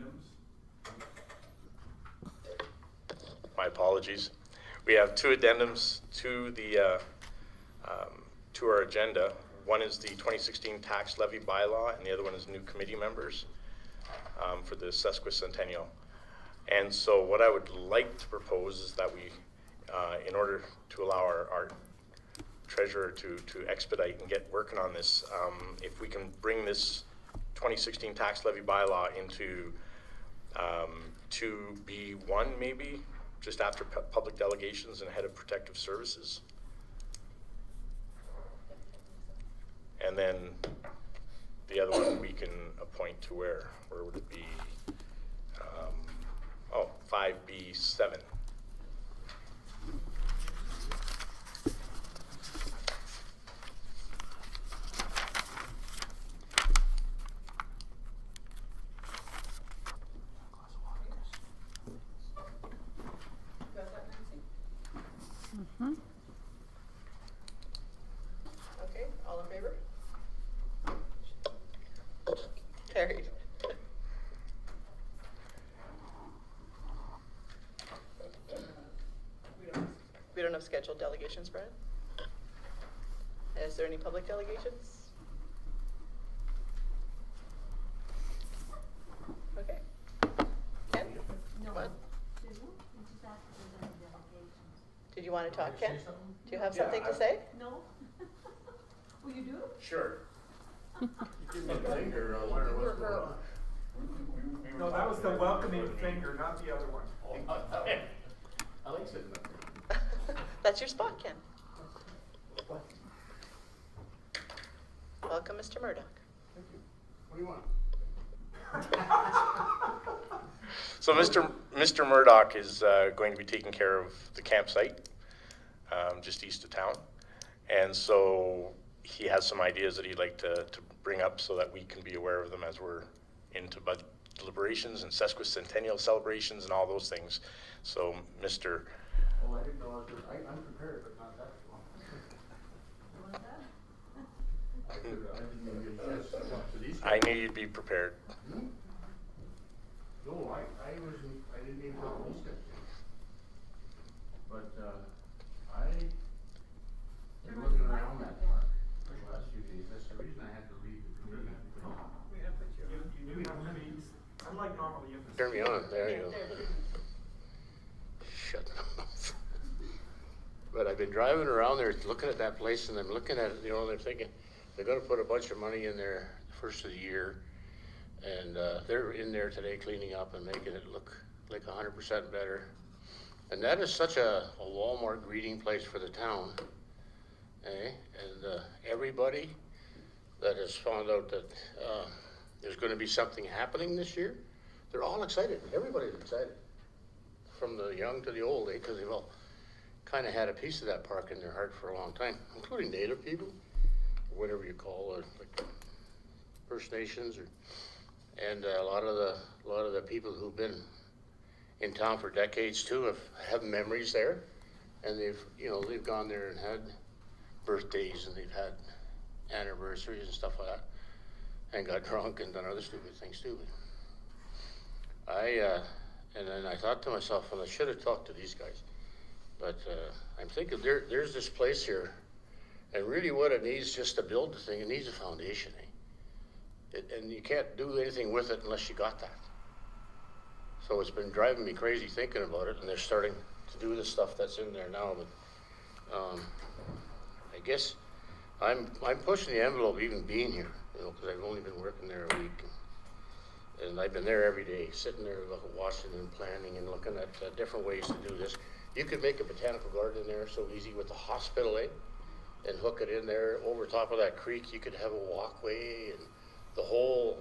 addendums. My apologies. We have two addendums to the to our agenda. One is the 2016 tax levy bylaw, and the other one is new committee members for the sesquicentennial. And so what I would like to propose is that we, in order to allow our treasurer to expedite and get working on this, if we can bring this 2016 tax levy bylaw into 2B1 maybe, just after public delegations and head of protective services. And then the other one we can appoint to where would it be? 5B7. Okay, all in favor? Carried. We don't have scheduled delegations, Brian? Is there any public delegations? Okay. Ken? No. What? There's no, we just asked if there's any delegations. Did you want to talk, Can I Ken? say something? Do you have Yeah, something to say? No? Oh, you do? Sure. Give me a finger, I wonder what's going on. No, that was the welcoming finger, not the other one. I like sitting up there. That's your spot, Ken. Welcome, Mr. Murdoch. Thank you. What do you want? So Mr. Murdoch is going to be taking care of the campsite just east of town. And so he has some ideas that he'd like to bring up so that we can be aware of them as we're into budget deliberations and sesquicentennial celebrations and all those things. So Mr. Oh, I didn't know I was, I'm prepared, but not that long. You want that? I didn't even get a chance to talk to these I guys. knew you'd be prepared. No, I wasn't, I didn't even talk to these guys. But, been looking around that park for the last few days. That's the reason I had to leave the committee. You do have committees, unlike normal, you have to. Turn me on. There you go. Shut up. But I've been driving around there looking at that place, and I'm looking at it, you know, they're thinking they're gonna put a bunch of money in there the first of the year. And they're in there today cleaning up and making it look like 100% better. And that is such a Walmart greeting place for the town. Eh? And everybody that has found out that there's gonna be something happening this year, they're all excited. Everybody's excited. From the young to the old, eh? Because they've all kind of had a piece of that park in their heart for a long time, including Native people, or whatever you call it, like First Nations, and a lot of the people who've been in town for decades too have memories there, and they've gone there and had birthdays, and they've had anniversaries and stuff like that, and got drunk and done other stupid things too. And then I thought to myself, well, I should have talked to these guys. But I'm thinking there's this place here, and really what it needs just to build the thing, it needs a foundation, eh? And you can't do anything with it unless you got that. So it's been driving me crazy thinking about it, and they're starting to do the stuff that's in there now. But I guess I'm pushing the envelope even being here, you know, because I've only been working there a week. And I've been there every day, sitting there watching and planning and looking at different ways to do this. You could make a botanical garden in there so easy with the hospital, eh? And hook it in there over top of that creek. You could have a walkway, and the whole,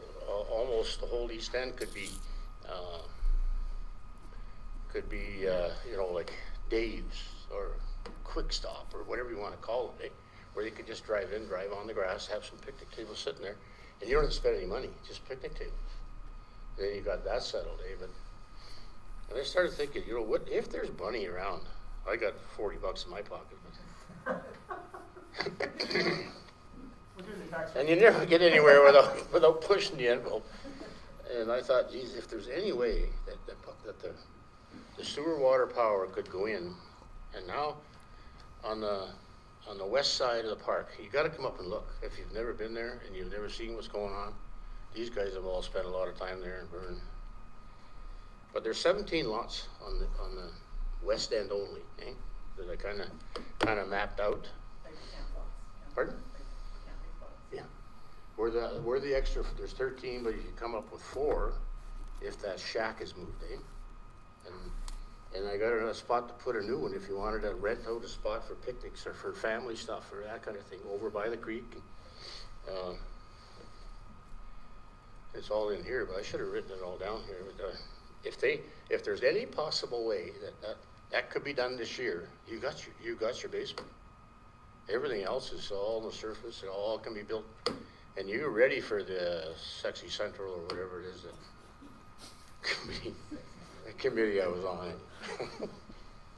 almost the whole east end could be, you know, like Dave's or Quick Stop or whatever you want to call it, eh? Where you could just drive in, drive on the grass, have some picnic tables sitting there, and you don't have to spend any money, just picnic tables. And then you got that settled, eh? And I started thinking, you know, what if there's money around? I got $40 in my pocket. And you never get anywhere without pushing the envelope. And I thought, geez, if there's any way that the sewer water power could go in, and now on the west side of the park, you gotta come up and look. If you've never been there and you've never seen what's going on, these guys have all spent a lot of time there and burned. But there's 17 lots on the west end only, eh? That I kinda mapped out. Like camp lots. Yeah. Pardon? Like camping lots. Yeah. Where the extra, there's 13, but you can come up with 4 if that shack is moved, eh? And I got a spot to put a new one if you wanted to rent out a spot for picnics or for family stuff or that kind of thing over by the creek. It's all in here, but I should have written it all down here. But, if there's any possible way that could be done this year, you got your basement. Everything else is all on the surface. It all can be built, and you're ready for the Sexy Central or whatever it is that committee I was on.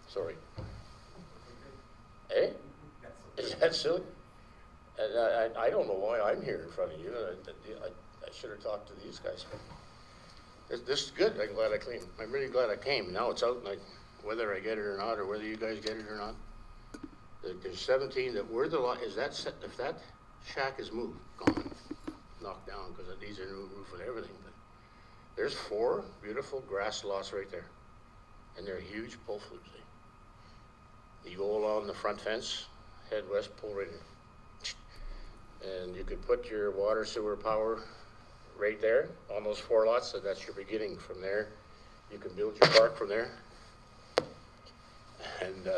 Sorry. Eh? Is that silly? And I don't know why I'm here in front of you. I should have talked to these guys. This is good. I'm glad I came. I'm really glad I came. Now it's out, and whether I get it or not, or whether you guys get it or not. There's 17 that where the lot is that set, if that shack is moved, gone, knocked down because it needs a new roof and everything. But there's 4 beautiful grass lots right there, and they're huge pull flues. You go along the front fence, head west, pull right in, and you could put your water, sewer, power right there on those 4 lots. So that's your beginning. From there, you can build your park from there, and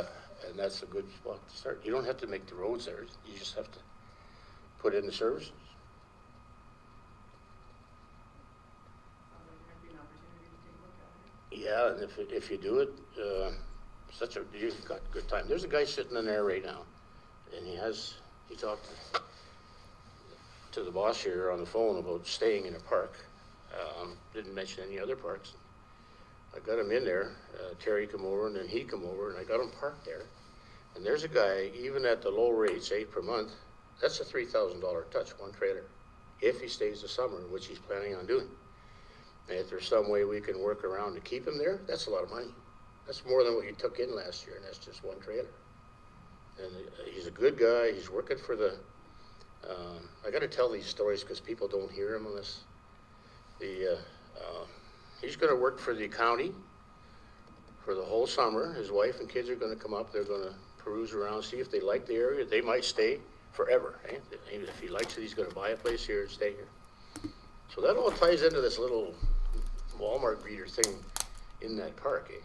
that's a good spot to start. You don't have to make the roads there. You just have to put in the services. Sounds like there might be an opportunity to take a look at it. Yeah, and if you do it, you've got good time. There's a guy sitting in there right now, and he talked to the boss here on the phone about staying in a park. Didn't mention any other parks. I got him in there. Terry come over, and then he come over, and I got him parked there. And there's a guy, even at the low rates, 8 per month, that's a $3,000 touch, one trailer, if he stays the summer, which he's planning on doing. And if there's some way we can work around to keep him there, that's a lot of money. That's more than what you took in last year, and that's just one trailer. And he's a good guy. He's working for the, I got to tell these stories because people don't hear them unless he's going to work for the county for the whole summer. His wife and kids are going to come up. They're going to peruse around, see if they like the area. They might stay forever. Eh? If he likes it, he's going to buy a place here and stay here. So that all ties into this little Walmart greeter thing in that park, eh?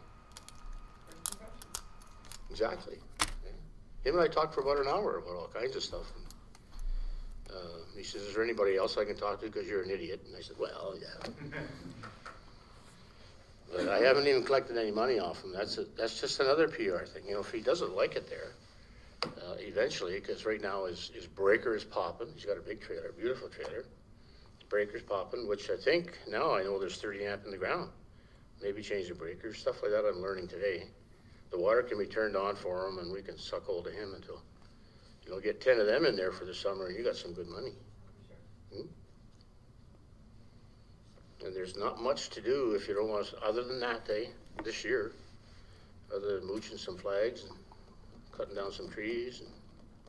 Exactly. Yeah. Him and I talked for about an hour about all kinds of stuff. He says, is there anybody else I can talk to because you're an idiot? And I said, well, yeah. But I haven't even collected any money off him. That's just another PR thing. You know, if he doesn't like it there, eventually, because right now his breaker is popping. He's got a big trailer, beautiful trailer. His breaker's popping, which I think now I know there's 30 amp in the ground. Maybe change the breaker, stuff like that I'm learning today. The water can be turned on for him, and we can suck hold of him until, get 10 of them in there for the summer, and you got some good money. And there's not much to do if you don't want to, other than that, this year, other than mooching some flags and cutting down some trees and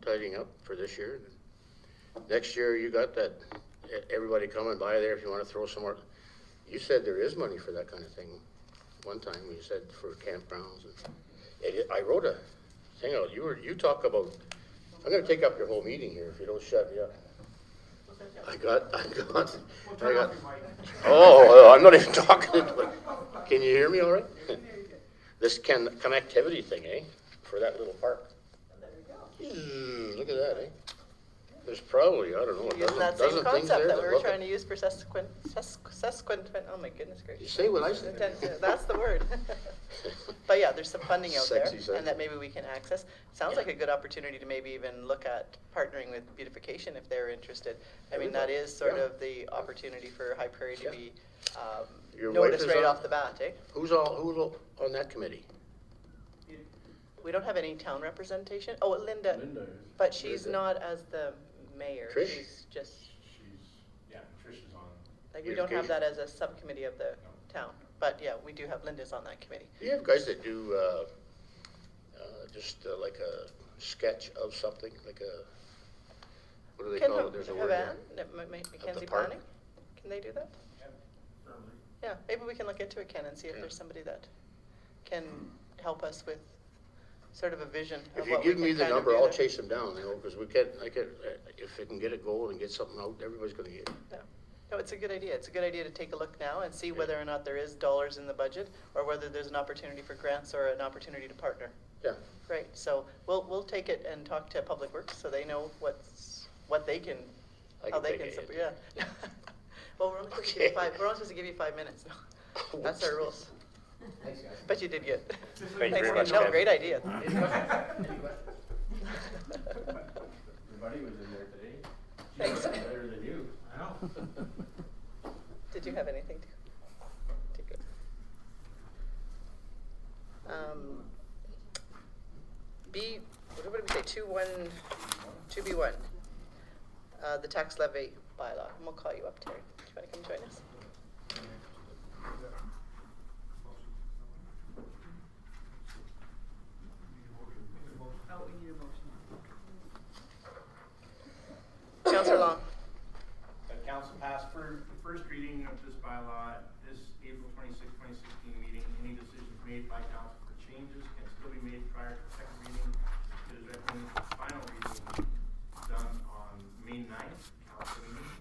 tidying up for this year. Next year, you got that, everybody coming by there if you want to throw some more. You said there is money for that kind of thing. One time you said for campgrounds. I wrote a thing out. You talk about, I'm going to take up your whole meeting here if you don't shut me up. I got, oh, I'm not even talking. Can you hear me all right? This connectivity thing, for that little park. Look at that, There's probably, I don't know, Using that same dozen things concept there that we were look trying to use for sesquint, oh my goodness gracious. You say what I said. That's the word. But yeah, there's some funding out there, Sexy, and that maybe we can access. Sounds like a good opportunity to maybe even look at partnering with beautification if they're interested. I mean, that is sort of the opportunity for High Prairie to be Your wife noticed is right on- off the bat, Who's on that committee? We don't have any town representation. Oh, Linda, Linda is. but she's Linda. not as the mayor. Trish? She's just, Yeah, Trish is on. Like, we don't have Beautification. that as a subcommittee of the town, but yeah, we do have Linda's on that committee. Do you have guys that do, just like a sketch of something, like a, what do they Ken call it? There's a word. Havan, there. Mackenzie park? Planning, can they do that? Certainly. Yeah, maybe we can look into it, Ken, and see if Yeah. there's somebody that can help us with sort of a vision of If you what we give me can the kind of number, do I'll there. chase them down, you know, because we can't, if they can get it going and get something out, everybody's gonna get it. Yeah. No, it's a good idea. It's a good idea to take a look now and see Yeah. whether or not there is dollars in the budget, or whether there's an opportunity for grants or an opportunity to partner. Yeah. Great, so we'll take it and talk to Public Works so they know what they can, I how can they take can a support, hint. yeah. Well, we're only supposed to give you Okay. we're only supposed to give you 5 minutes. That's our rules. Thanks, guys. But you did good. Thank you Thanks, very Ken. much, No, Ken. great idea. Any questions? Any questions? Everybody was in there today. She Thanks. was better than you. I know. Did you have anything to go? What did we say, 2B1, the tax levy bylaw, and we'll call you up, Terry. Do you want to come join us? Oh, we need a motion. Councillor Long. That council passed for the first reading of this bylaw at this April 26, 2016 meeting. Any decisions made by council for changes can still be made prior to the second reading. It is recommended that the final reading be done on May 9th, council meeting.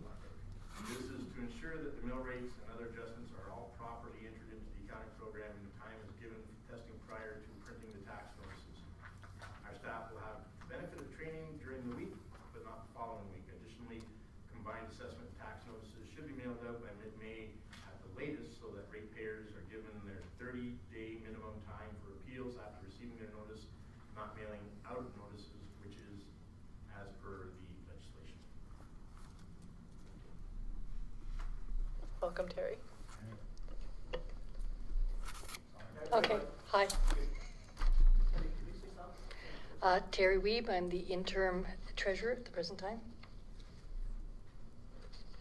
This is to ensure that the mill rates and other adjustments are all properly entered into the accounting program and the time is given for testing prior to printing the tax notices. Our staff will have benefit of training during the week, but not the following week. Additionally, combined assessment tax notices should be mailed out by mid-May at the latest so that ratepayers are given their 30-day minimum time for appeals after receiving their notice, not mailing out notices, which is as per the legislation. Welcome, Terry. Okay, hi. Terry Weeb, I'm the interim treasurer at the present time.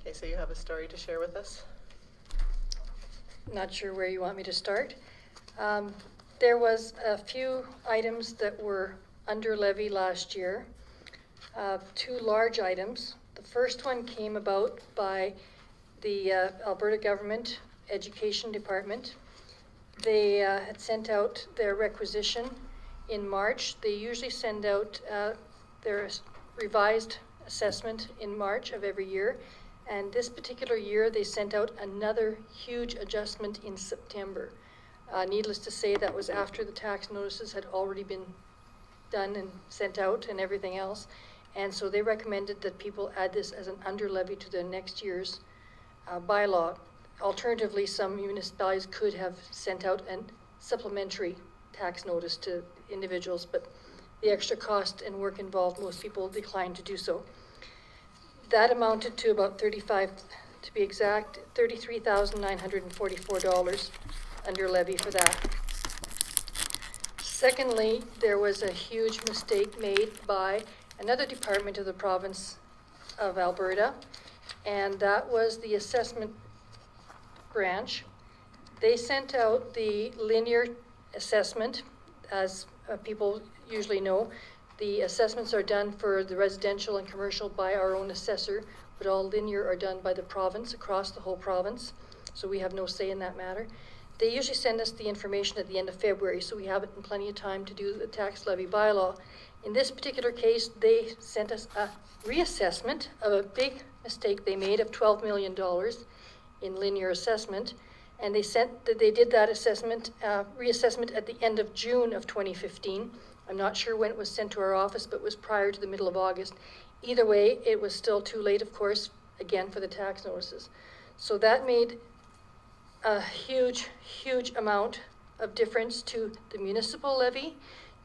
Okay, so you have a story to share with us? Not sure where you want me to start. There was a few items that were under levy last year. 2 large items. The first one came about by the Alberta Government Education Department. They had sent out their requisition in March. They usually send out their revised assessment in March of every year. And this particular year, they sent out another huge adjustment in September. Needless to say, that was after the tax notices had already been done and sent out and everything else. And so they recommended that people add this as an under levy to the next year's bylaw. Alternatively, some municipalities could have sent out a supplementary tax notice to individuals, but the extra cost and work involved, most people declined to do so. That amounted to about $33,944 under levy for that. Secondly, there was a huge mistake made by another department of the province of Alberta, and that was the assessment branch. They sent out the linear assessment. As people usually know, the assessments are done for the residential and commercial by our own assessor, but all linear are done by the province, across the whole province, so we have no say in that matter. They usually send us the information at the end of February, so we have it in plenty of time to do the tax levy bylaw. In this particular case, they sent us a reassessment of a big mistake they made of $12 million in linear assessment, and they did that assessment, reassessment at the end of June of 2015. I'm not sure when it was sent to our office, but it was prior to the middle of August. Either way, it was still too late, of course, again for the tax notices. So that made a huge, huge amount of difference to the municipal levy,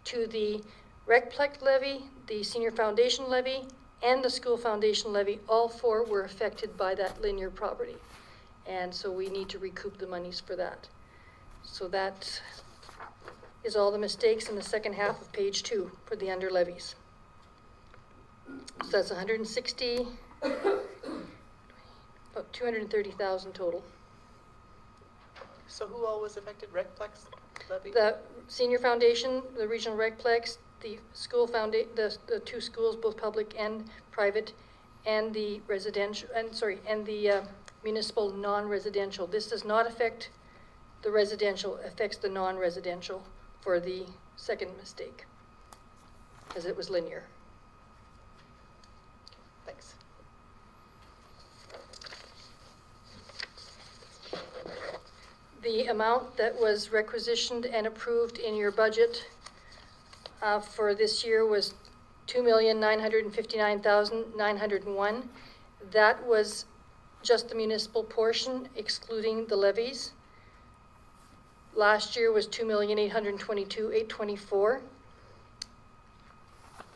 to the RecPlec levy, the senior foundation levy, and the school foundation levy. All 4 were affected by that linear property. And so we need to recoup the monies for that. So that is all the mistakes in the second half of page 2 for the under levies. So that's 160, about 230,000 total. So who all was affected? Recplex levy? The senior foundation, the regional recplex, the school the two schools, both public and private, and the residential, and the municipal non-residential. This does not affect the residential, affects the non-residential for the second mistake, because it was linear. Thanks. The amount that was requisitioned and approved in your budget for this year was $2,959,901. That was just the municipal portion, excluding the levies. Last year was $2,822,824.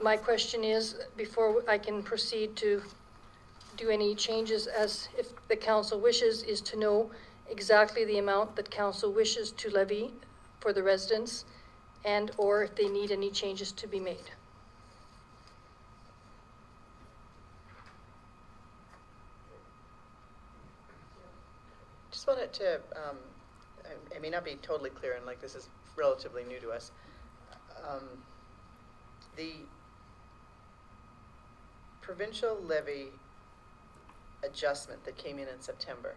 My question is, before I can proceed to do any changes, as if the council wishes, is to know exactly the amount that council wishes to levy for the residents, and or if they need any changes to be made. Just wanted to, I may not be totally clear, and like this is relatively new to us. The provincial levy adjustment that came in September,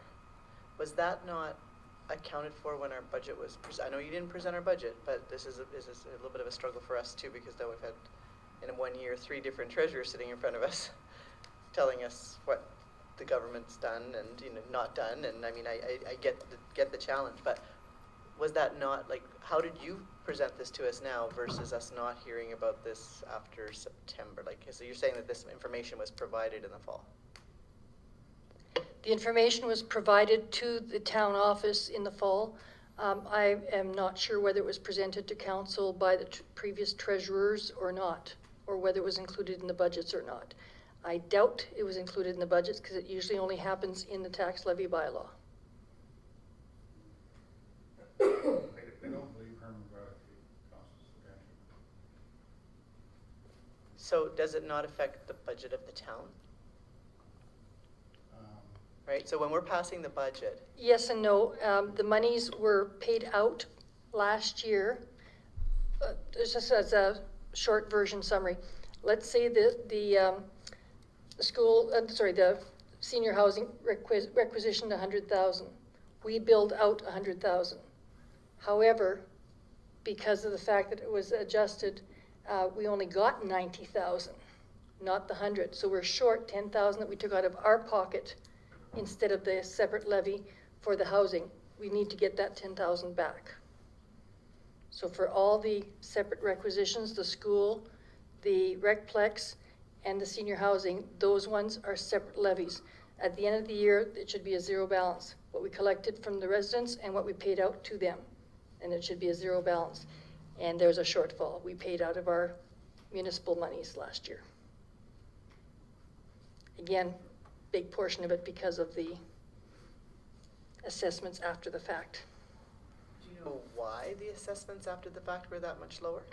was that not accounted for when our budget was, I know you didn't present our budget, but this is a little bit of a struggle for us too, because though we've had in 1 year 3 different treasurers sitting in front of us telling us what the government's done and not done, and I mean I get the challenge, but was that not, like, how did you present this to us now versus us not hearing about this after September? Like, so you're saying that this information was provided in the fall? The information was provided to the town office in the fall. I am not sure whether it was presented to council by the previous treasurers or not, or whether it was included in the budgets or not. I doubt it was included in the budgets because it usually only happens in the tax levy bylaw. I don't believe Herman Bradley costs us the pension. So does it not affect the budget of the town? Right, so when we're passing the budget. Yes and no. The monies were paid out last year. Just as a short version summary, let's say that the senior housing requisitioned 100,000. We billed out 100,000. However, because of the fact that it was adjusted, we only got 90,000, not the 100. So we're short 10,000 that we took out of our pocket instead of the separate levy for the housing. We need to get that 10,000 back. So for all the separate requisitions, the school, the recplex, and the senior housing, those ones are separate levies. At the end of the year, it should be a zero balance. What we collected from the residents and what we paid out to them. And it should be a zero balance. And there's a shortfall. We paid out of our municipal monies last year. Again, big portion of it because of the assessments after the fact. Do you know why the assessments after the fact were that much lower?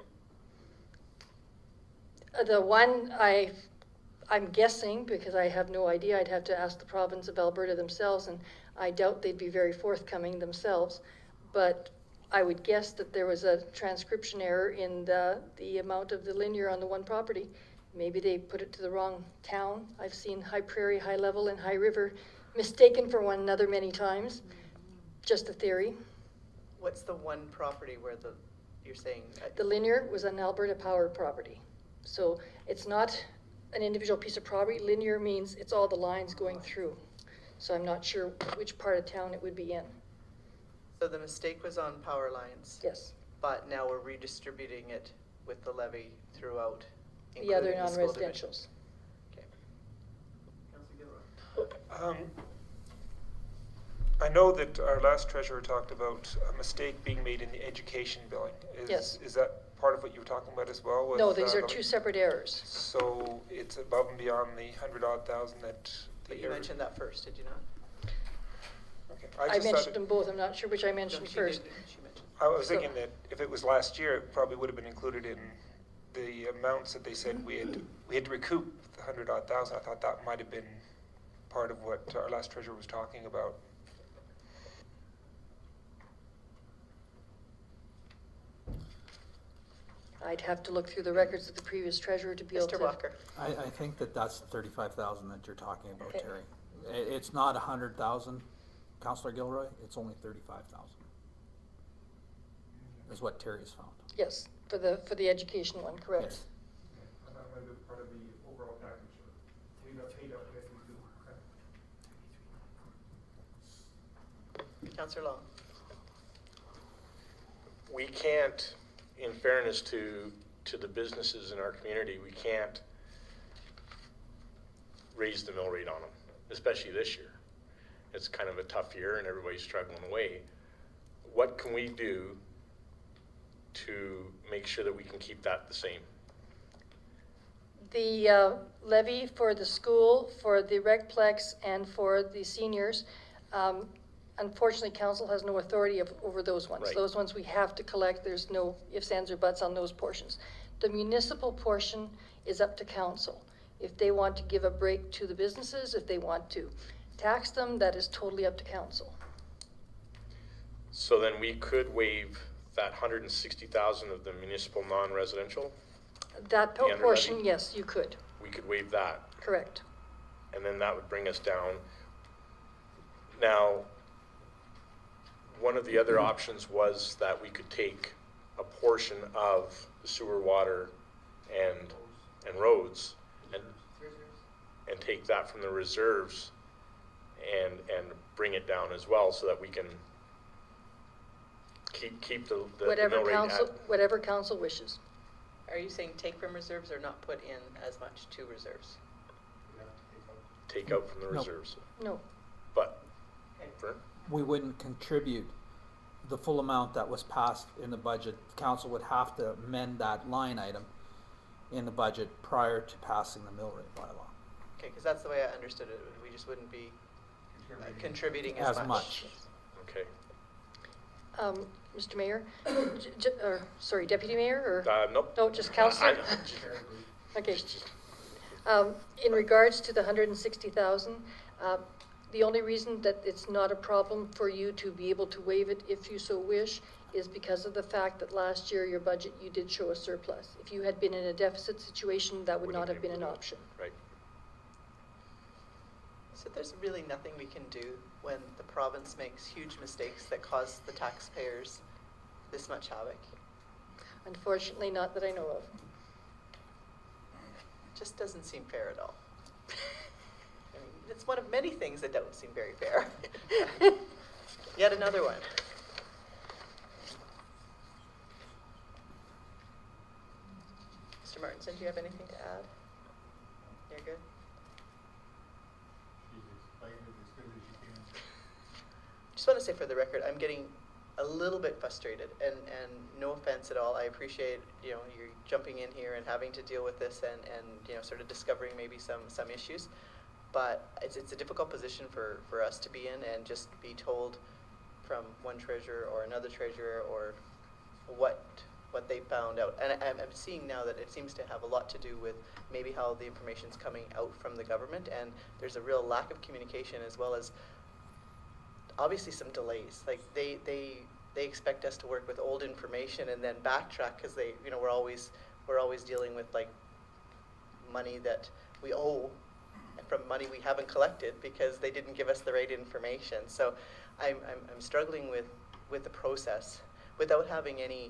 The one I'm guessing, because I have no idea, I'd have to ask the province of Alberta themselves, and I doubt they'd be very forthcoming themselves, but I would guess that there was a transcription error in the amount of the linear on the one property. Maybe they put it to the wrong town. I've seen High Prairie, High Level, and High River mistaken for one another many times. Just a theory. What's the one property where you're saying? The linear was an Alberta Power property. So it's not an individual piece of property. Linear means it's all the lines going through. So I'm not sure which part of town it would be in. So the mistake was on power lines? Yes. But now we're redistributing it with the levy throughout. The other including the school division. non-residentials. Okay. Councilor Gilroy. I know that our last treasurer talked about a mistake being made in the education billing. Yes. Is that part of what you were talking about as well? No, these are two separate errors. So it's above and beyond the 100,000 that. But you mentioned that first, did you not? Okay. I just thought mentioned it- them both. I'm not sure which I mentioned No, she first. did. She mentioned. I was So- thinking that if it was last year, it probably would have been included in the amounts that they said we had to recoup the 100,000. I thought that might have been part of what our last treasurer was talking about. I'd have to look through the records of the previous treasurer to be able to. Mr. Walker? I think that that's 35,000 that you're talking about, Okay. Terry. It's not 100,000, Councillor Gilroy, it's only 35,000. Is what Terry's found. Yes, for the education one, correct. Yes. That might be part of the overall package. We got paid out with Councillor Long? We can't, in fairness to the businesses in our community, we can't raise the mill rate on them, especially this year. It's kind of a tough year and everybody's struggling away. What can we do to make sure that we can keep that the same? The levy for the school, for the recplex, and for the seniors, unfortunately, council has no authority over those ones. Right. Those ones we have to collect. There's no ifs, ands, or buts on those portions. The municipal portion is up to council. If they want to give a break to the businesses, if they want to tax them, that is totally up to council. So then we could waive that 160,000 of the municipal non-residential. That The under portion, levy? yes, you could, We could waive that, correct. and then that would bring us down. Now, one of the other options was that we could take a portion of the sewer, water, and roads, and take that from the reserves and bring it down as well, so that we can keep the Whatever mill rate council, at. whatever council wishes. Are you saying take from reserves or not put in as much to reserves? Take out from the No. reserves. No, But, Vern? We wouldn't contribute the full amount that was passed in the budget. Council would have to amend that line item in the budget prior to passing the mill rate bylaw. Okay, because that's the way I understood it. We just wouldn't be contributing as As much. Okay. Mr. Mayor, sorry, Deputy Mayor, or? Nope. No, just councillor? Okay. In regards to the 160,000, the only reason that it's not a problem for you to be able to waive it if you so wish is because of the fact that last year your budget, you did show a surplus. If you had been in a deficit situation, that would not have been an option. Right. So there's really nothing we can do when the province makes huge mistakes that cause the taxpayers this much havoc. Unfortunately, not that I know of. Just doesn't seem fair at all. I mean, it's one of many things that don't seem very fair. Yet another one. Mr. Martinson, do you have anything to add? You're good? Just want to say for the record, I'm getting a little bit frustrated, and no offense at all. I appreciate, you know, you're jumping in here and having to deal with this and you know, sort of discovering maybe some issues. But it's a difficult position for us to be in and just be told from one treasurer or another treasurer or what they found out. And I'm seeing now that it seems to have a lot to do with maybe how the information's coming out from the government, and there's a real lack of communication, as well as obviously some delays. Like they expect us to work with old information and then backtrack, because they, you know, we're always dealing with like money that we owe from money we haven't collected because they didn't give us the right information. So I'm struggling with the process without having any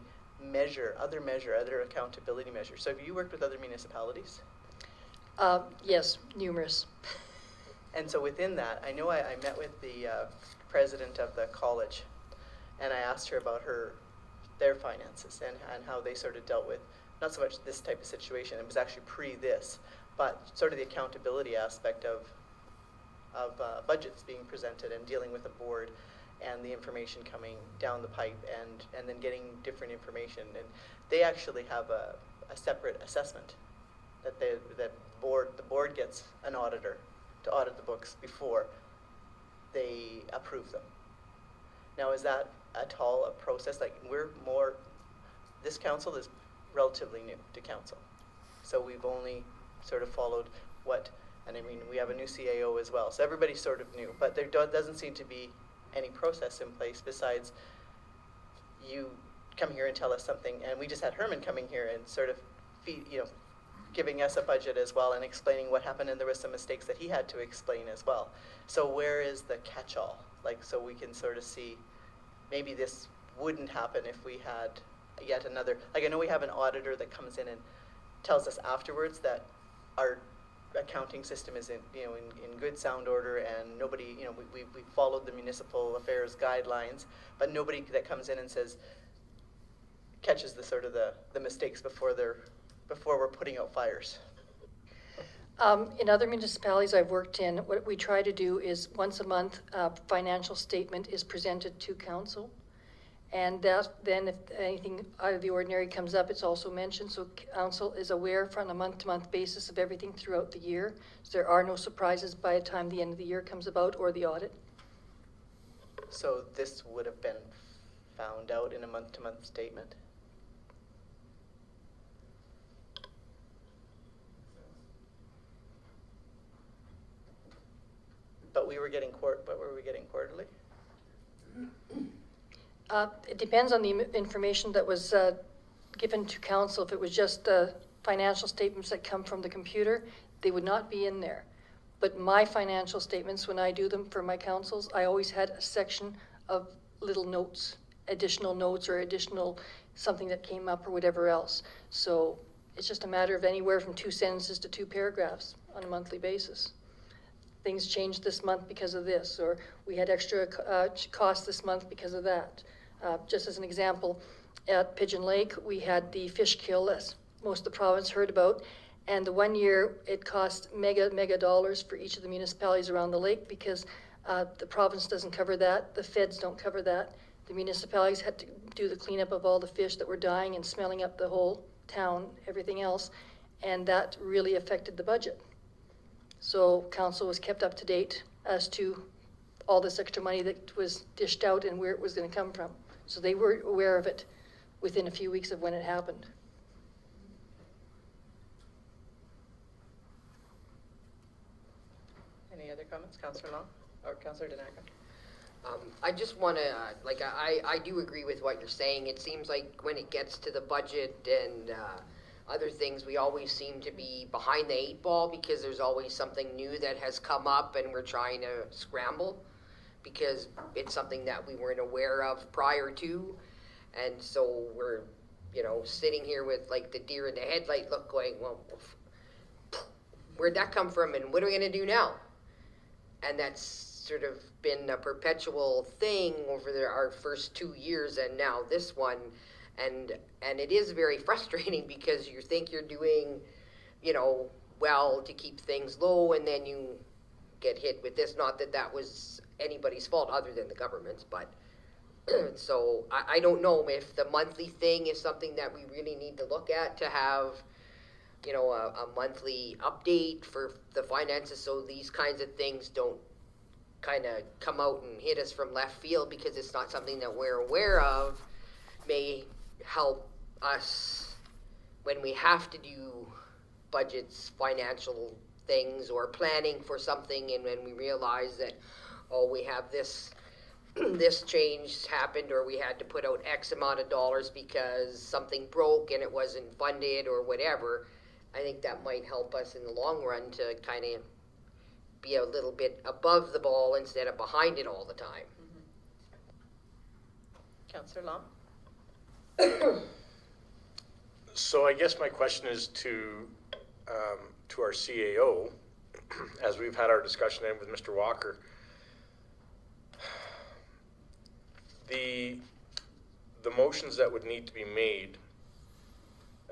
other accountability measures. So have you worked with other municipalities? Yes, numerous. And so within that, I know I met with the president of the college, and I asked her about their finances and how they sort of dealt with not so much this type of situation. It was actually pre-this, but sort of the accountability aspect of budgets being presented and dealing with a board and the information coming down the pipe and then getting different information. And they actually have a separate assessment that the board gets an auditor to audit the books before they approve them. Now, is that at all a process? Like, this council is relatively new to council. So we've only sort of followed what And I mean, we have a new CAO as well, so everybody's sort of new, but there doesn't seem to be any process in place besides you come here and tell us something, and we just had Herman coming here and sort of giving us a budget as well and explaining what happened, and there was some mistakes that he had to explain as well. So where is the catch-all? Like, so we can sort of see, maybe this wouldn't happen if we had yet another, like I know we have an auditor that comes in and tells us afterwards that our accounting system is in good sound order, and nobody, we followed the municipal affairs guidelines, but nobody that comes in and says, catches the sort of the mistakes before we're putting out fires. In other municipalities I've worked in, what we try to do is once a month, a financial statement is presented to council. And then if anything out of the ordinary comes up, it's also mentioned. So council is aware on a month-to-month basis of everything throughout the year. So there are no surprises by the time the end of the year comes about or the audit. So this would have been found out in a month-to-month statement? But what were we getting quarterly? It depends on the information that was given to council. If it was just financial statements that come from the computer, they would not be in there. But my financial statements, when I do them for my councils, I always had a section of little notes, additional notes or additional something that came up or whatever else. So it's just a matter of anywhere from 2 sentences to 2 paragraphs on a monthly basis. Things changed this month because of this, or we had extra costs this month because of that. Just as an example, at Pigeon Lake, we had the fish kill, as most of the province heard about, and the 1 year it cost mega dollars for each of the municipalities around the lake because the province doesn't cover that, the feds don't cover that. The municipalities had to do the cleanup of all the fish that were dying and smelling up the whole town, everything else, and that really affected the budget. So council was kept up to date as to all this extra money that was dished out and where it was going to come from. So they were aware of it within a few weeks of when it happened. Any other comments, Councillor Long or Councillor Danaka? I just want to, I do agree with what you're saying. It seems like when it gets to the budget and other things, we always seem to be behind the 8 ball because there's always something new that has come up and we're trying to scramble because it's something that we weren't aware of prior to. And so we're, sitting here with like the deer in the headlight look going, well, where'd that come from and what are we going to do now? And that's sort of been a perpetual thing over our first 2 years and now this one. And it is very frustrating because you think you're doing, well to keep things low, and then you get hit with this. Not that that was anybody's fault other than the government's, but so I don't know if the monthly thing is something that we really need to look at to have, a monthly update for the finances so these kinds of things don't kind of come out and hit us from left field because it's not something that we're aware of. May help us when we have to do budgets, financial things, or planning for something, and when we realize that, we have this change happened, or we had to put out X amount of dollars because something broke and it wasn't funded or whatever. I think that might help us in the long run to kind of be a little bit above the ball instead of behind it all the time. Councillor Long? So I guess my question is to our CAO, as we've had our discussion in with Mr. Walker, the motions that would need to be made,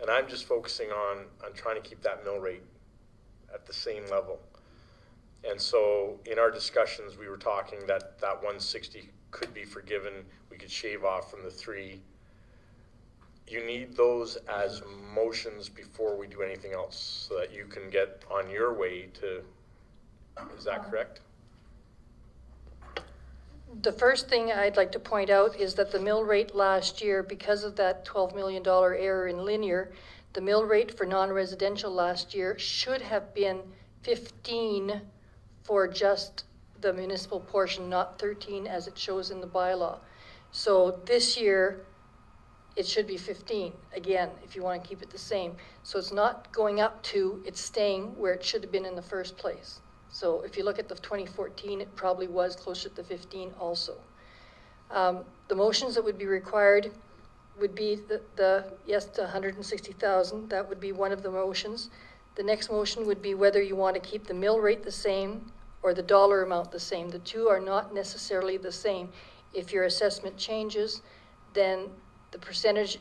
and I'm just focusing on trying to keep that mill rate at the same level. And so in our discussions, we were talking that 160 could be forgiven. We could shave off from the 3. You need those as motions before we do anything else so that you can get on your way to, is that correct? The first thing I'd like to point out is that the mill rate last year, because of that $12 million error in linear, the mill rate for non-residential last year should have been 15 for just the municipal portion, not 13 as it shows in the bylaw. So this year, it should be 15, again, if you want to keep it the same. So it's not going up to, it's staying where it should have been in the first place. So if you look at the 2014, it probably was closer to 15 also. The motions that would be required would be yes, to 160,000. That would be one of the motions. The next motion would be whether you want to keep the mill rate the same or the dollar amount the same. The two are not necessarily the same. If your assessment changes, then the percentage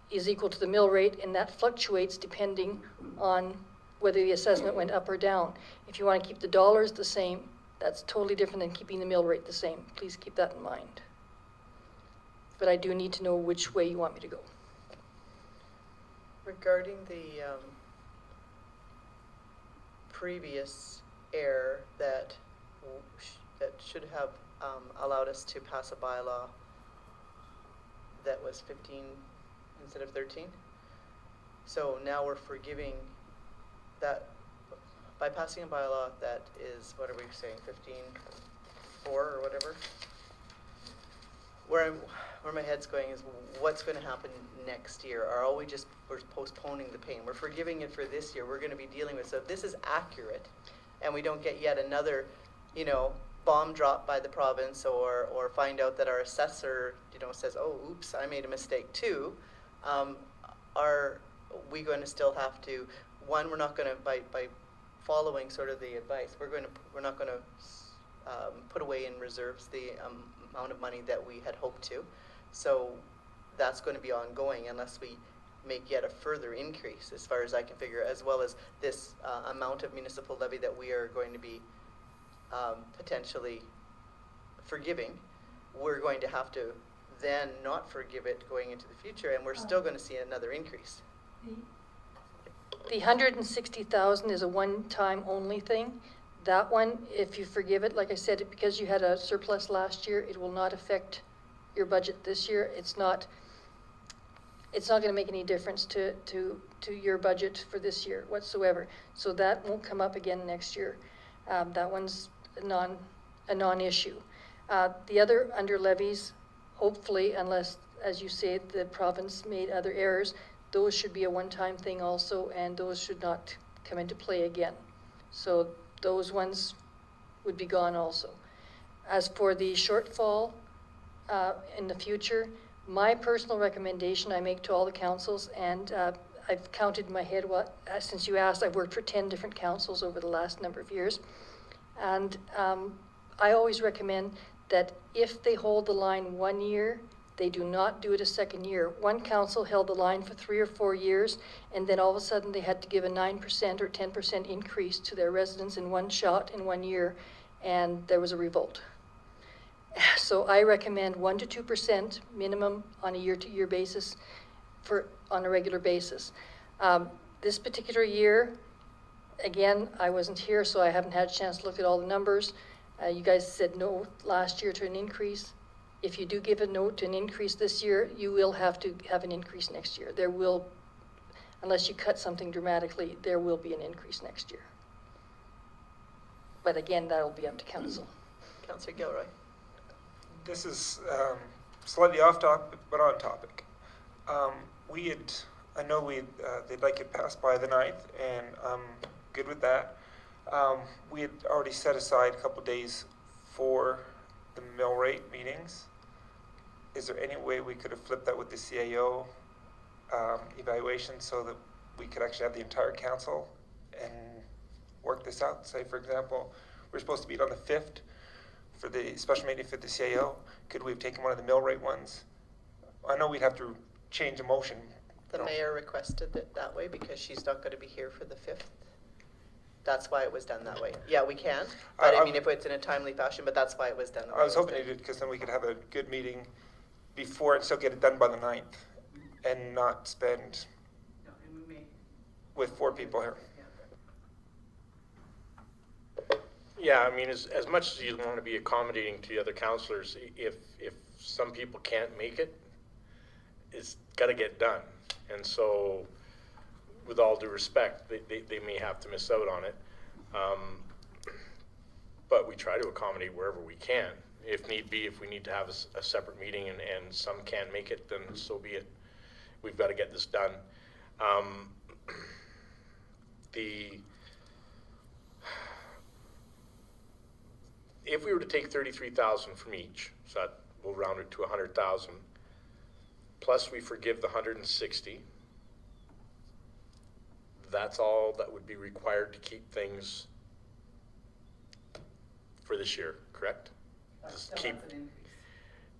is equal to the mill rate, and that fluctuates depending on whether the assessment went up or down. If you want to keep the dollars the same, that's totally different than keeping the mill rate the same. Please keep that in mind. But I do need to know which way you want me to go. Regarding the previous error that should have allowed us to pass a bylaw that was 15 instead of 13. So now we're forgiving that by passing a bylaw that is, what are we saying, 15.4 or whatever? Where my head's going is what's going to happen next year? We're postponing the pain. We're forgiving it for this year. We're going to be dealing with, so if this is accurate and we don't get yet another, bomb dropped by the province or find out that our assessor, says, oh, oops, I made a mistake too, are we going to still have to, one, we're not going to, by following sort of the advice, we're not going to put away in reserves the amount of money that we had hoped to. So that's going to be ongoing unless we make yet a further increase, as far as I can figure, as well as this amount of municipal levy that we are going to be potentially forgiving. We're going to have to then not forgive it going into the future, and we're still going to see another increase. The 160,000 is a one-time only thing. That one, if you forgive it, like I said, because you had a surplus last year, it will not affect your budget this year. It's not going to make any difference to your budget for this year whatsoever. So that won't come up again next year. That one's a non-issue. The other under levies, hopefully, unless, as you say, the province made other errors, those should be a one-time thing also, and those should not come into play again. So those ones would be gone also. As for the shortfall in the future, my personal recommendation I make to all the councils, and I've counted in my head since you asked, I've worked for 10 different councils over the last number of years, and I always recommend that if they hold the line 1 year, they do not do it a second year. One council held the line for 3 or 4 years, and then all of a sudden they had to give a 9% or 10% increase to their residents in one shot in 1 year, and there was a revolt. So I recommend 1 to 2% minimum on a year-to-year basis on a regular basis. This particular year, again, I wasn't here, so I haven't had a chance to look at all the numbers. You guys said no last year to an increase. If you do give a no to an increase this year, you will have to have an increase next year. There will, unless you cut something dramatically, there will be an increase next year. But again, that'll be up to council. Councillor Gilroy. This is slightly off topic, but on topic. They'd like it passed by the 9th, and I'm good with that. We had already set aside a couple days for the mill rate meetings. Is there any way we could have flipped that with the CAO evaluation so that we could actually have the entire council and work this out? Say, for example, we're supposed to meet on the 5th for the special meeting for the CAO. Could we have taken one of the mill rate ones? I know we'd have to change a motion. The mayor requested it that way because she's not going to be here for the 5th. That's why it was done that way. Yeah, we can, but I mean, if it's in a timely fashion, but that's why it was done that way. I was hoping you did, because then we could have a good meeting before and still get it done by the 9th and not spend with 4 people here. Yeah, I mean, as much as you want to be accommodating to the other councillors, if some people can't make it, it's got to get done. And so, with all due respect, they may have to miss out on it. But we try to accommodate wherever we can. If need be, if we need to have a separate meeting and some can't make it, then so be it. We've got to get this done. If we were to take 33,000 from each, so that we'll round it to 100,000, plus we forgive the 160, that's all that would be required to keep things for this year, correct? Just So keep, that's an increase.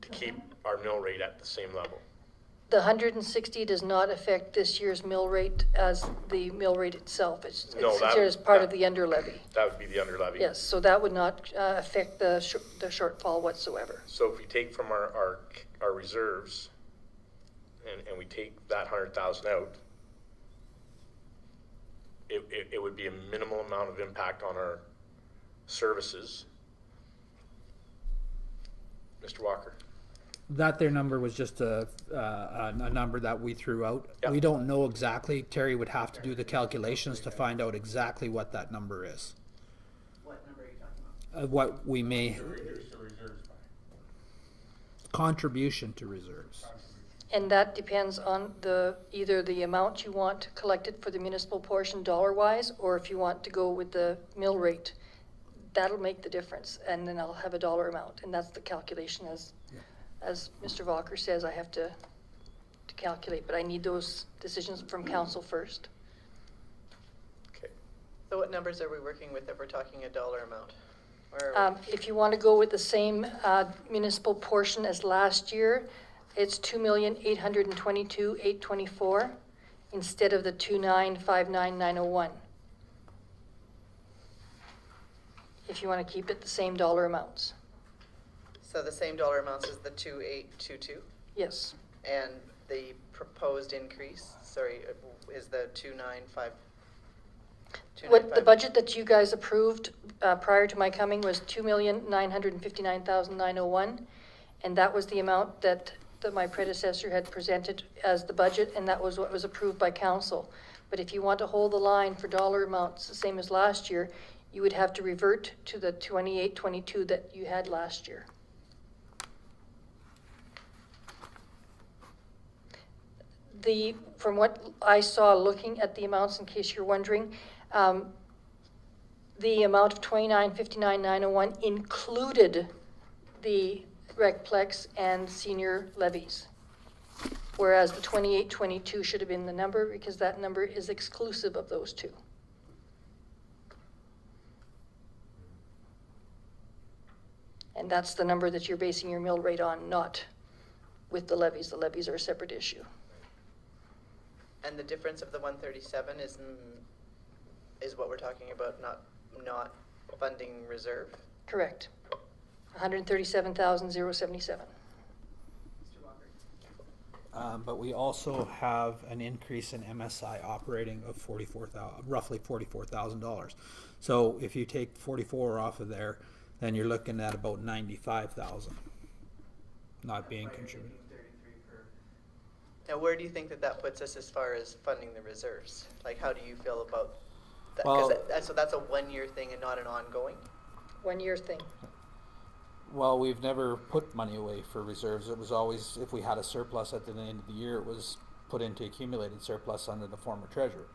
to keep our mill rate at the same level. The 160 does not affect this year's mill rate as the mill rate itself. It's No, that- considered as part of that- the under levy. That would be the under levy. Yes, so that would not affect the shortfall whatsoever. So if we take from our reserves and we take that 100,000 out, it would be a minimal amount of impact on our services. Mr. Walker? That their number was just a number that we threw out. Yep. We don't know exactly. Terry would have to do the calculations to find out exactly what that number is. What number are you talking about? What we may, Reduce the reserves by. contribution to reserves. And that depends on either the amount you want collected for the municipal portion dollar-wise, or if you want to go with the mill rate. That'll make the difference, and then I'll have a dollar amount, and that's the calculation as Mr. Walker says, I have to calculate, but I need those decisions from council first. Okay. So what numbers are we working with if we're talking a dollar amount? Where are we? If you want to go with the same municipal portion as last year, it's 2,822,824 instead of the 2,959,901. If you want to keep it the same dollar amounts. So the same dollar amounts as the 2,822, Yes. and the proposed increase, is the 295. What the budget that you guys approved prior to my coming was 2,959,901, and that was the amount that my predecessor had presented as the budget, and that was what was approved by council. But if you want to hold the line for dollar amounts the same as last year, you would have to revert to the 2822 that you had last year. From what I saw looking at the amounts, in case you're wondering, the amount of 29,59,901 included the Recplex and senior levies, whereas the 2822 should have been the number because that number is exclusive of those two. And that's the number that you're basing your mill rate on, not with the levies. The levies are a separate issue. And the difference of the 137 is what we're talking about, not funding reserve? Correct. 137,077. Mr. Walker? But we also have an increase in MSI operating of roughly $44,000. So if you take 44 off of there, then you're looking at about 95,000 not being contributed. Now, where do you think that puts us as far as funding the reserves? Like, how do you feel about that? Well- So that's a one-year thing and not an ongoing? 1 year thing. Well, we've never put money away for reserves. It was always, if we had a surplus at the end of the year, it was put into accumulated surplus under the former treasurer.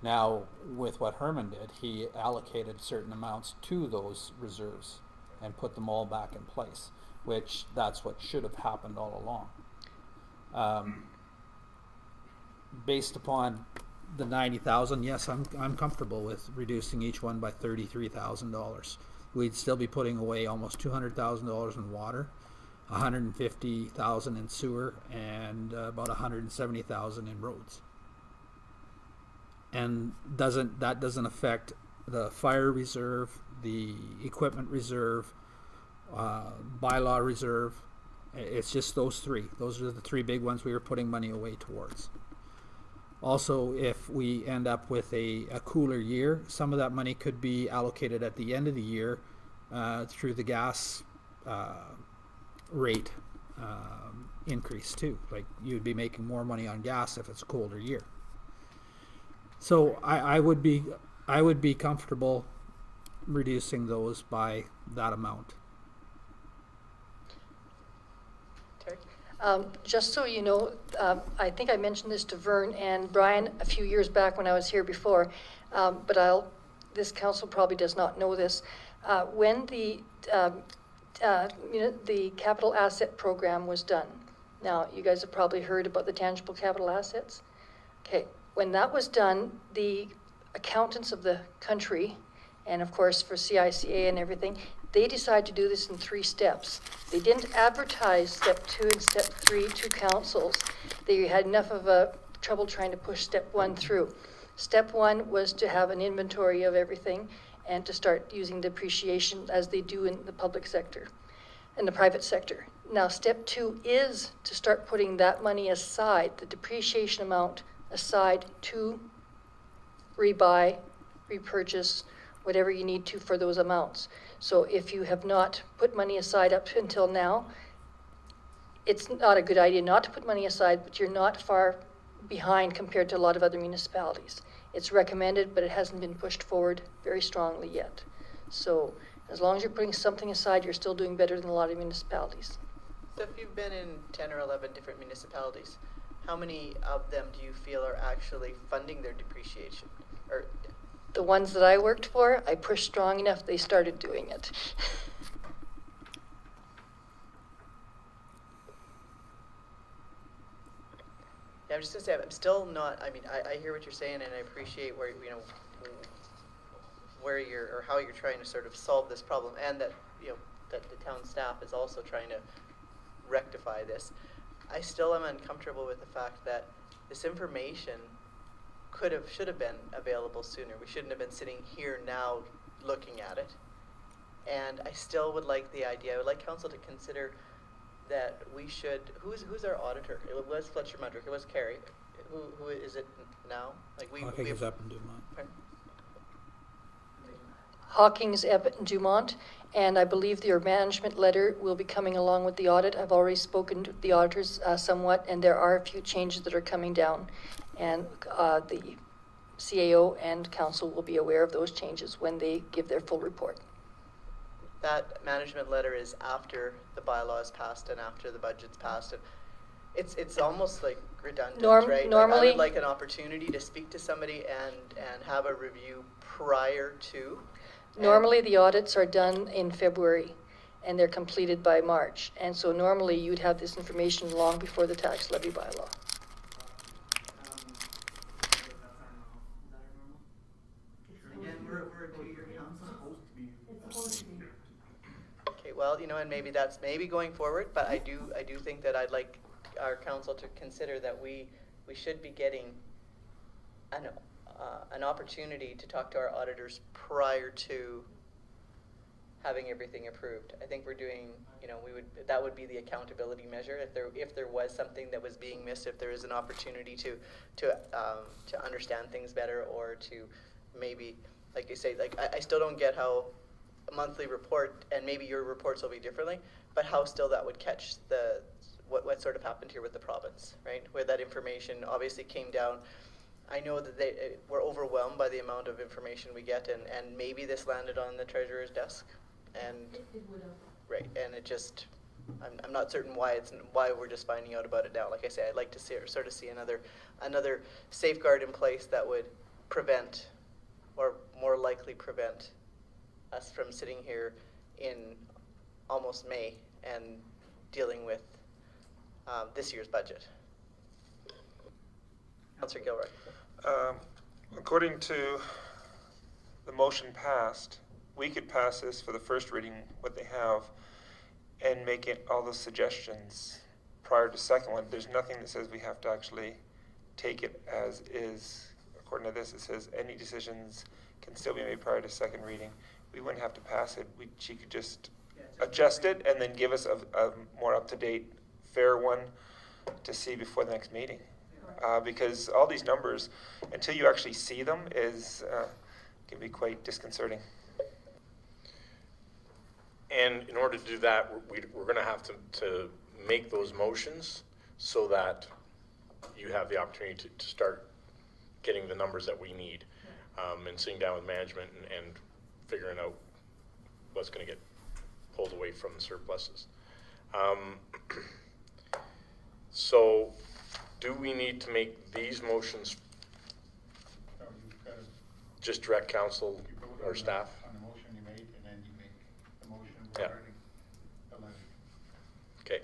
Now, with what Herman did, he allocated certain amounts to those reserves and put them all back in place, which that's what should have happened all along. Based upon the 90,000, yes, I'm comfortable with reducing each one by $33,000. We'd still be putting away almost $200,000 in water, $150,000 in sewer, and about $170,000 in roads. And that doesn't affect the fire reserve, the equipment reserve, bylaw reserve. It's just those three. Those are the three big ones we were putting money away towards. Also, if we end up with a cooler year, some of that money could be allocated at the end of the year through the gas rate increase too. Like, you'd be making more money on gas if it's a colder year. So I would be comfortable reducing those by that amount. Terry? Just so you know, I think I mentioned this to Vern and Brian a few years back when I was here before, but this council probably does not know this. When the capital asset program was done, now you guys have probably heard about the tangible capital assets. Okay, when that was done, the accountants of the country, and of course for CICA and everything, they decided to do this in 3 steps. They didn't advertise step 2 and step 3 to councils. They had enough of a trouble trying to push step 1 through. Step 1 was to have an inventory of everything and to start using depreciation as they do in the public sector, in the private sector. Now, step 2 is to start putting that money aside, the depreciation amount aside, to rebuy, repurchase, whatever you need to for those amounts. So if you have not put money aside up until now, it's not a good idea not to put money aside, but you're not far behind compared to a lot of other municipalities. It's recommended, but it hasn't been pushed forward very strongly yet. So as long as you're putting something aside, you're still doing better than a lot of municipalities. So if you've been in 10 or 11 different municipalities, how many of them do you feel are actually funding their depreciation? Or The ones that I worked for, I pushed strong enough, they started doing it. yeah, I'm just gonna say, I'm still not, I mean, I hear what you're saying, and I appreciate where, you know, where you're, or how you're trying to sort of solve this problem, and that, you know, that the town staff is also trying to rectify this. I still am uncomfortable with the fact that this information should have been available sooner. We shouldn't have been sitting here now looking at it. And I still would like the idea, I would like council to consider that we should, who's our auditor? It was Fletcher Mudrick, it was Carrie. Who is it now? Like Hawkins is up in Dumont. Pardon? Hawkins, Ebbett, and Dumont, and I believe their management letter will be coming along with the audit. I've already spoken to the auditors somewhat, and there are a few changes that are coming down, and the CAO and council will be aware of those changes when they give their full report. That management letter is after the bylaw is passed and after the budget's passed. And it's almost like redundant, right? Normally, like I would like an opportunity to speak to somebody and have a review prior to. Normally, the audits are done in February, and they're completed by March. And so normally, you'd have this information long before the tax levy bylaw. Again, we're a 2-year council. It's supposed to be. Okay, well, you know, and maybe that's going forward, but I do think that I'd like our council to consider that we should be getting an opportunity to talk to our auditors prior to having everything approved. I think we're doing, you know, that would be the accountability measure. If there was something that was being missed, if there is an opportunity to understand things better, or to maybe, like you say, like I still don't get how a monthly report, and maybe your reports will be differently, but how still that would catch what sort of happened here with the province, right? Where that information obviously came down. I know that we're overwhelmed by the amount of information we get, and maybe this landed on the treasurer's desk, and It would have. right, and it just, I'm not certain why we're just finding out about it now. Like I say, I'd like to sort of see another safeguard in place that would prevent, or more likely prevent, us from sitting here in almost May and dealing with this year's budget. Councillor Gilroy. According to the motion passed, we could pass this for the first reading, what they have, and make it all the suggestions prior to second one. There's nothing that says we have to actually take it as is. According to this, it says any decisions can still be made prior to second reading. We wouldn't have to pass it. She could just adjust it and then give us a more up-to-date, fair one to see before the next meeting. Because all these numbers, until you actually see them, can be quite disconcerting. And in order to do that, we're going to have to make those motions so that you have the opportunity to start getting the numbers that we need, and sitting down with management and figuring out what's gonna get pulled away from the surpluses. So, do we need to make these motions, So you've got to, just direct council you vote or staff? on the motion you made, and then you make the motion Yeah. regarding the levy, Okay,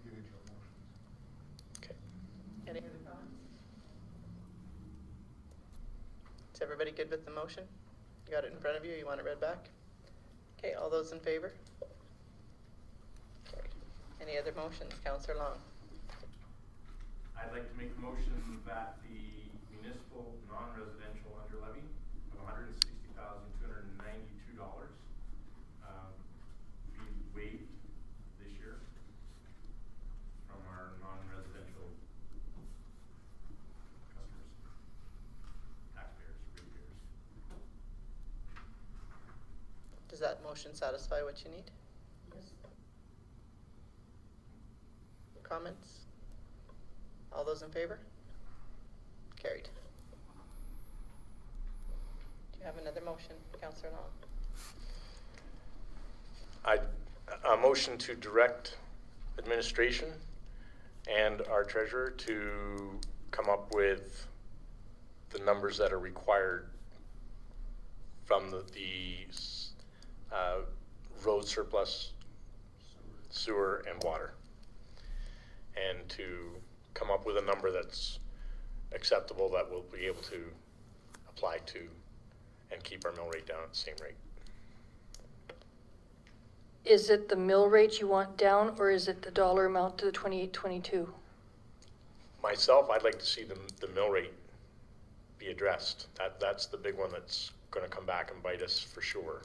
individual motions. okay. Any other comments? Is everybody good with the motion? You got it in front of you, you want it read back? Okay, all those in favor? Carried. Any other motions, Councillor Long? I'd like to make a motion that the municipal non-residential under levy of $160,292 be waived this year from our non-residential customers, taxpayers, ratepayers. Does that motion satisfy what you need? Yes. Comments? All those in favor? Carried. Do you have another motion, Councillor Long? A motion to direct administration and our treasurer to come up with the numbers that are required from the road surplus, sewer, and water. And to come up with a number that's acceptable that we'll be able to apply to and keep our mill rate down at the same rate. Is it the mill rate you want down, or is it the dollar amount to the 2822? Myself, I'd like to see the mill rate be addressed. That's the big one that's gonna come back and bite us for sure,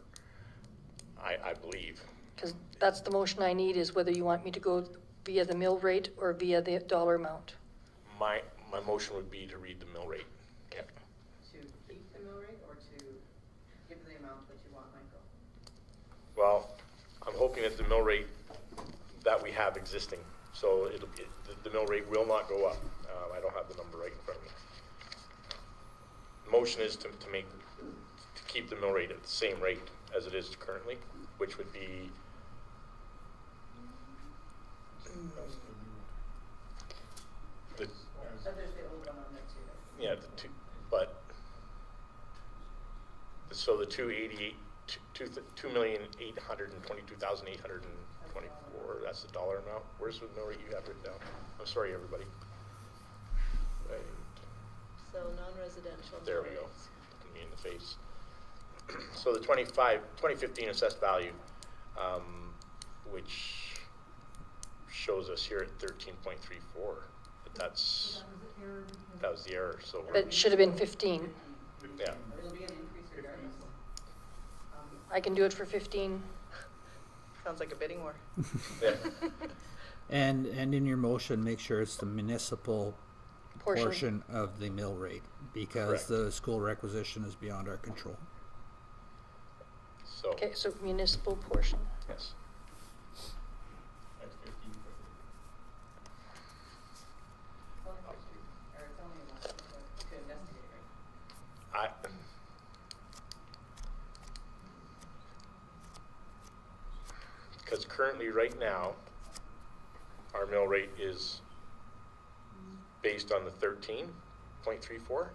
I believe. Because that's the motion I need, is whether you want me to go via the mill rate or via the dollar amount. My motion would be to read the mill rate. Yep. To keep the mill rate or to give the amount that you want, Michael? Well, I'm hoping that the mill rate that we have existing, so the mill rate will not go up. I don't have the number right in front of me. The motion is to keep the mill rate at the same rate as it is currently, which would be the, But there's the old one on there too. yeah, the two, but, so the 2,822,824, that's the dollar amount. Where's the mill rate you have written down? I'm sorry, everybody. Right, So non-residential. there we mill go. rates. Hit me in the face. So the 2015 assessed value, which shows us here at 13.34, but that's, that was the error, so. But it should have been 15. Yeah. It'll be an increase regardless. I can do it for 15. Sounds like a bidding war. Yeah. And in your motion, make sure it's the municipal Portion. portion of the mill rate, because Correct. the school requisition is beyond our control. So, Okay, so municipal portion. yes. That's 15 for It's only for two, or it's only one, to investigate, I, right? because currently, right now, our mill rate is based on the 13.34.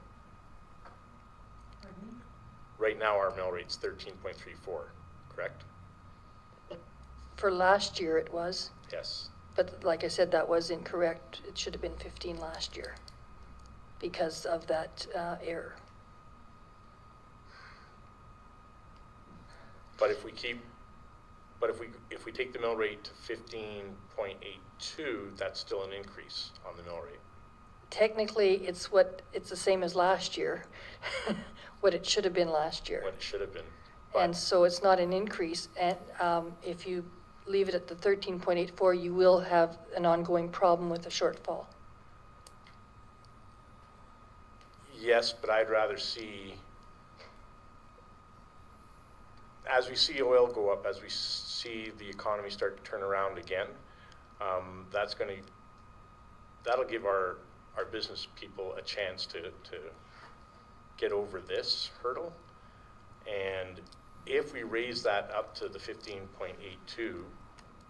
Right now, our mill rate's 13.34, correct? For last year it was, Yes. but like I said, that was incorrect. It should have been 15 last year because of that error. But if we take the mill rate to 15.82, that's still an increase on the mill rate. Technically, it's the same as last year, what it should have been last year. What it should have been. And But so it's not an increase, and if you leave it at the 13.84, you will have an ongoing problem with the shortfall. yes, but I'd rather see, as we see oil go up, as we see the economy start to turn around again, that'll give our business people a chance to get over this hurdle. And if if we raise that up to the 15.82,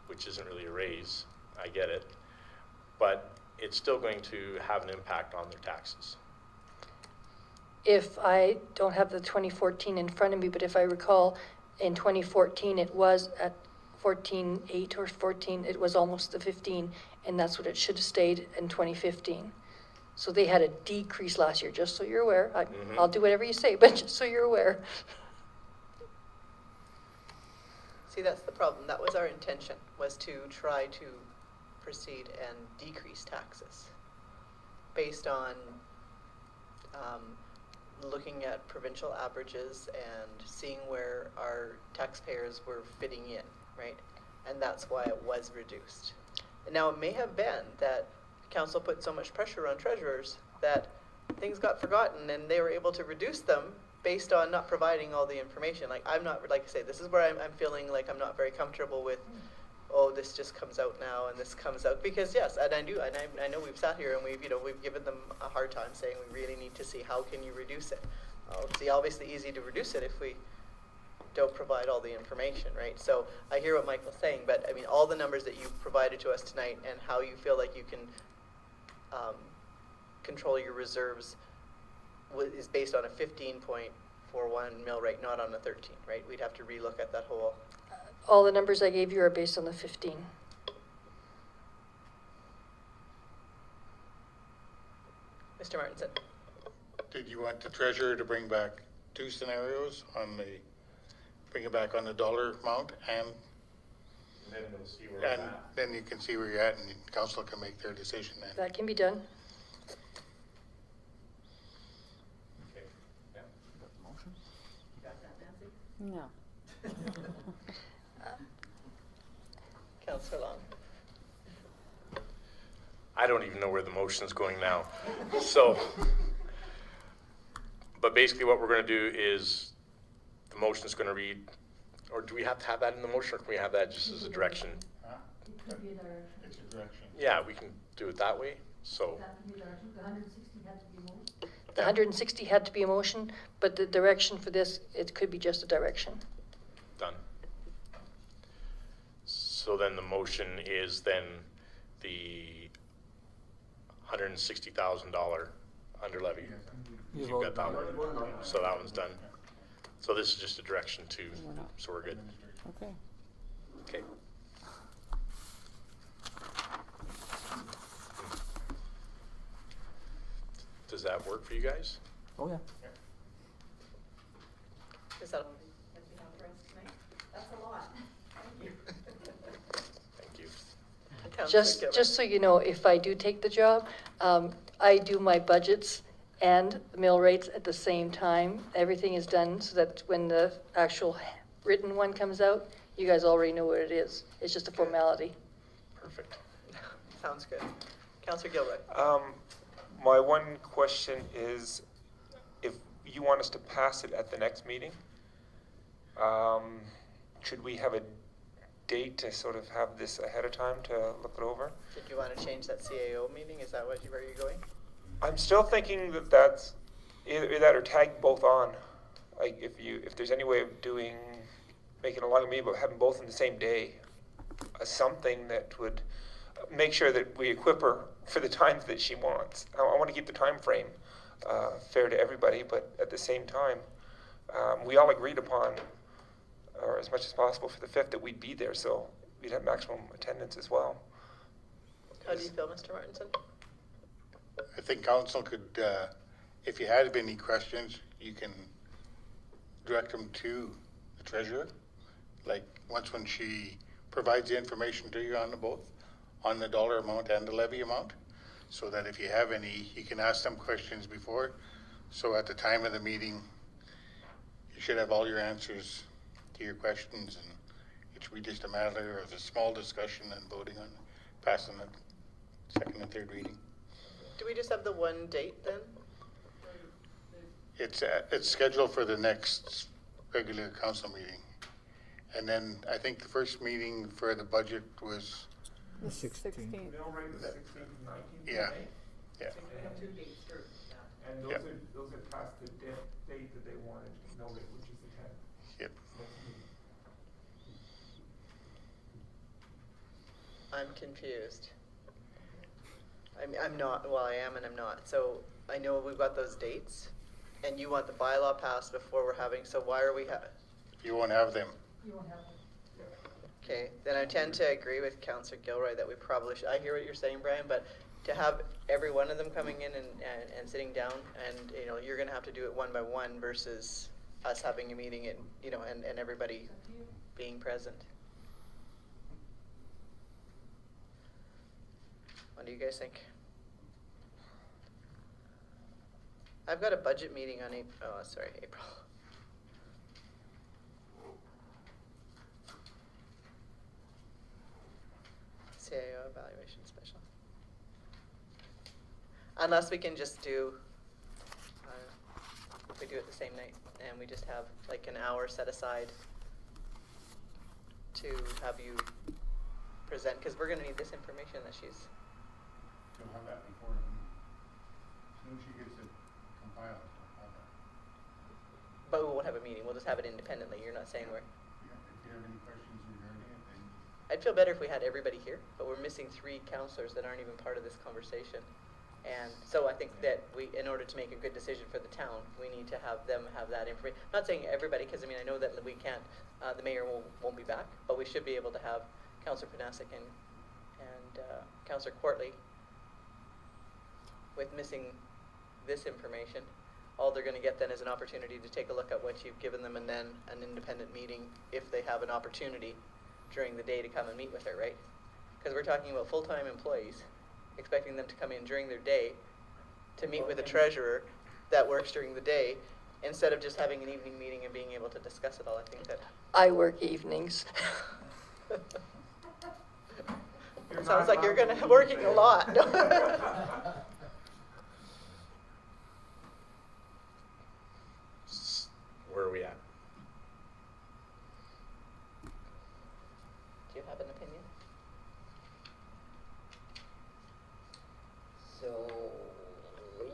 which isn't really a raise, I get it, but it's still going to have an impact on their taxes. If I don't have the 2014 in front of me, but if I recall, in 2014, it was at 14.8 or 14, it was almost the 15, and that's what it should have stayed in 2015. So they had a decrease last year, just so you're aware. I'll do whatever you say, but just so you're aware. See, that's the problem. That was our intention, was to try to proceed and decrease taxes based on looking at provincial averages and seeing where our taxpayers were fitting in, right? And that's why it was reduced. And now, it may have been that council put so much pressure on treasurers that things got forgotten and they were able to reduce them based on not providing all the information. Like, I'm not, like I say, this is where I'm feeling like I'm not very comfortable with, oh, this just comes out now and this comes out. Because yes, and I know we've sat here and we've given them a hard time saying we really need to see how can you reduce it. It's obviously easy to reduce it if we don't provide all the information, right? So I hear what Michael's saying, but I mean, all the numbers that you provided to us tonight and how you feel like you can control your reserves is based on a 15.41 mill rate, not on a 13, right? We'd have to relook at that whole. All the numbers I gave you are based on the 15. Mr. Martinson. Did you want the treasurer to bring back two scenarios on bring it back on the dollar amount and then we'll see where we're at. Then you can see where you're at and council can make their decision then. That can be done. Okay. Yeah. You got that, Nancy? No. Councillor Long. I don't even know where the motion's going now. So, but basically what we're going to do is the motion's going to read, or do we have to have that in the motion, or can we have that just as a direction? It could be a direction. It's a direction. Yeah, we can do it that way. So, That could be a direction. The 160 had to be moved. The 160 had to be a motion, but the direction for this, it could be just a direction. done. So then the motion is then the $160,000 under levy. You've got that one. So that one's done. So this is just a direction to, so we're good. Okay. Okay. Does that work for you guys? Oh, yeah. Is that? That you have for us tonight? That's a lot. Thank you. Thank you. Councillor Just Gilbert. so you know, if I do take the job, I do my budgets and the mill rates at the same time. Everything is done so that when the actual written one comes out, you guys already know what it is. It's just a formality. Perfect. Sounds good. Councillor Gilbert. My one question is, if you want us to pass it at the next meeting, should we have a date to sort of have this ahead of time to look it over? Did you want to change that CAO meeting? Is that where you're going? I'm still thinking that that's either that or tag both on. Like if there's any way of making a longer meeting, but having both in the same day, something that would make sure that we equip her for the times that she wants. I want to keep the time frame fair to everybody, but at the same time, we all agreed upon, or as much as possible for the 5th, that we'd be there, so we'd have maximum attendance as well. How do you feel, Mr. Martinson? I think council could, if you had any questions, you can direct them to the treasurer. Like once when she provides the information to you on the both, on the dollar amount and the levy amount, so that if you have any, you can ask them questions before. So at the time of the meeting, you should have all your answers to your questions, and it should be just a matter of a small discussion and voting on passing the second and third reading. Do we just have the one date then? It's scheduled for the next regular council meeting. And then I think the first meeting for the budget was, The 16th. Mill rate is 16th and 19th. yeah, yeah. So we have 2 dates for that. And Yep. those are past the date that they wanted mill rate, which is the 10th. Yep. Next meeting. I'm confused. I'm not, well, I am and I'm not. So I know we've got those dates, and you want the bylaw passed before we're having, so why are we You won't have them. okay, then I tend to agree with Councillor Gilroy that we probably should, I hear what you're saying, Brian, but to have every one of them coming in and sitting down, and, you know, you're gonna have to do it one by one versus us having a meeting and, you know, and everybody being present. What do you guys think? I've got a budget meeting on April. CAO evaluation special. Unless we can just do, if we do it the same night and we just have like an hour set aside to have you present, because we're going to need this information that she's. You'll have that before. As soon as she gets it compiled, we'll have that. But we won't have a meeting. We'll just have it independently. You're not saying we're. Yeah, if you have any questions regarding it, then I'd feel better if we had everybody here, but we're missing 3 counselors that aren't even part of this conversation. And so I think that we, in order to make a good decision for the town, we need to have them have that information. I'm not saying everybody, because I mean, I know that we can't, the mayor won't be back, but we should be able to have Councillor Panasic and Councillor Courtley with missing this information. All they're going to get then is an opportunity to take a look at what you've given them, and then an independent meeting if they have an opportunity during the day to come and meet with her, right? Because we're talking about full-time employees, expecting them to come in during their day to meet with a treasurer that works during the day, instead of just having an evening meeting and being able to discuss it all. I think that I work evenings. sounds like you're going to be working a lot. Where are we at? Do you have an opinion? So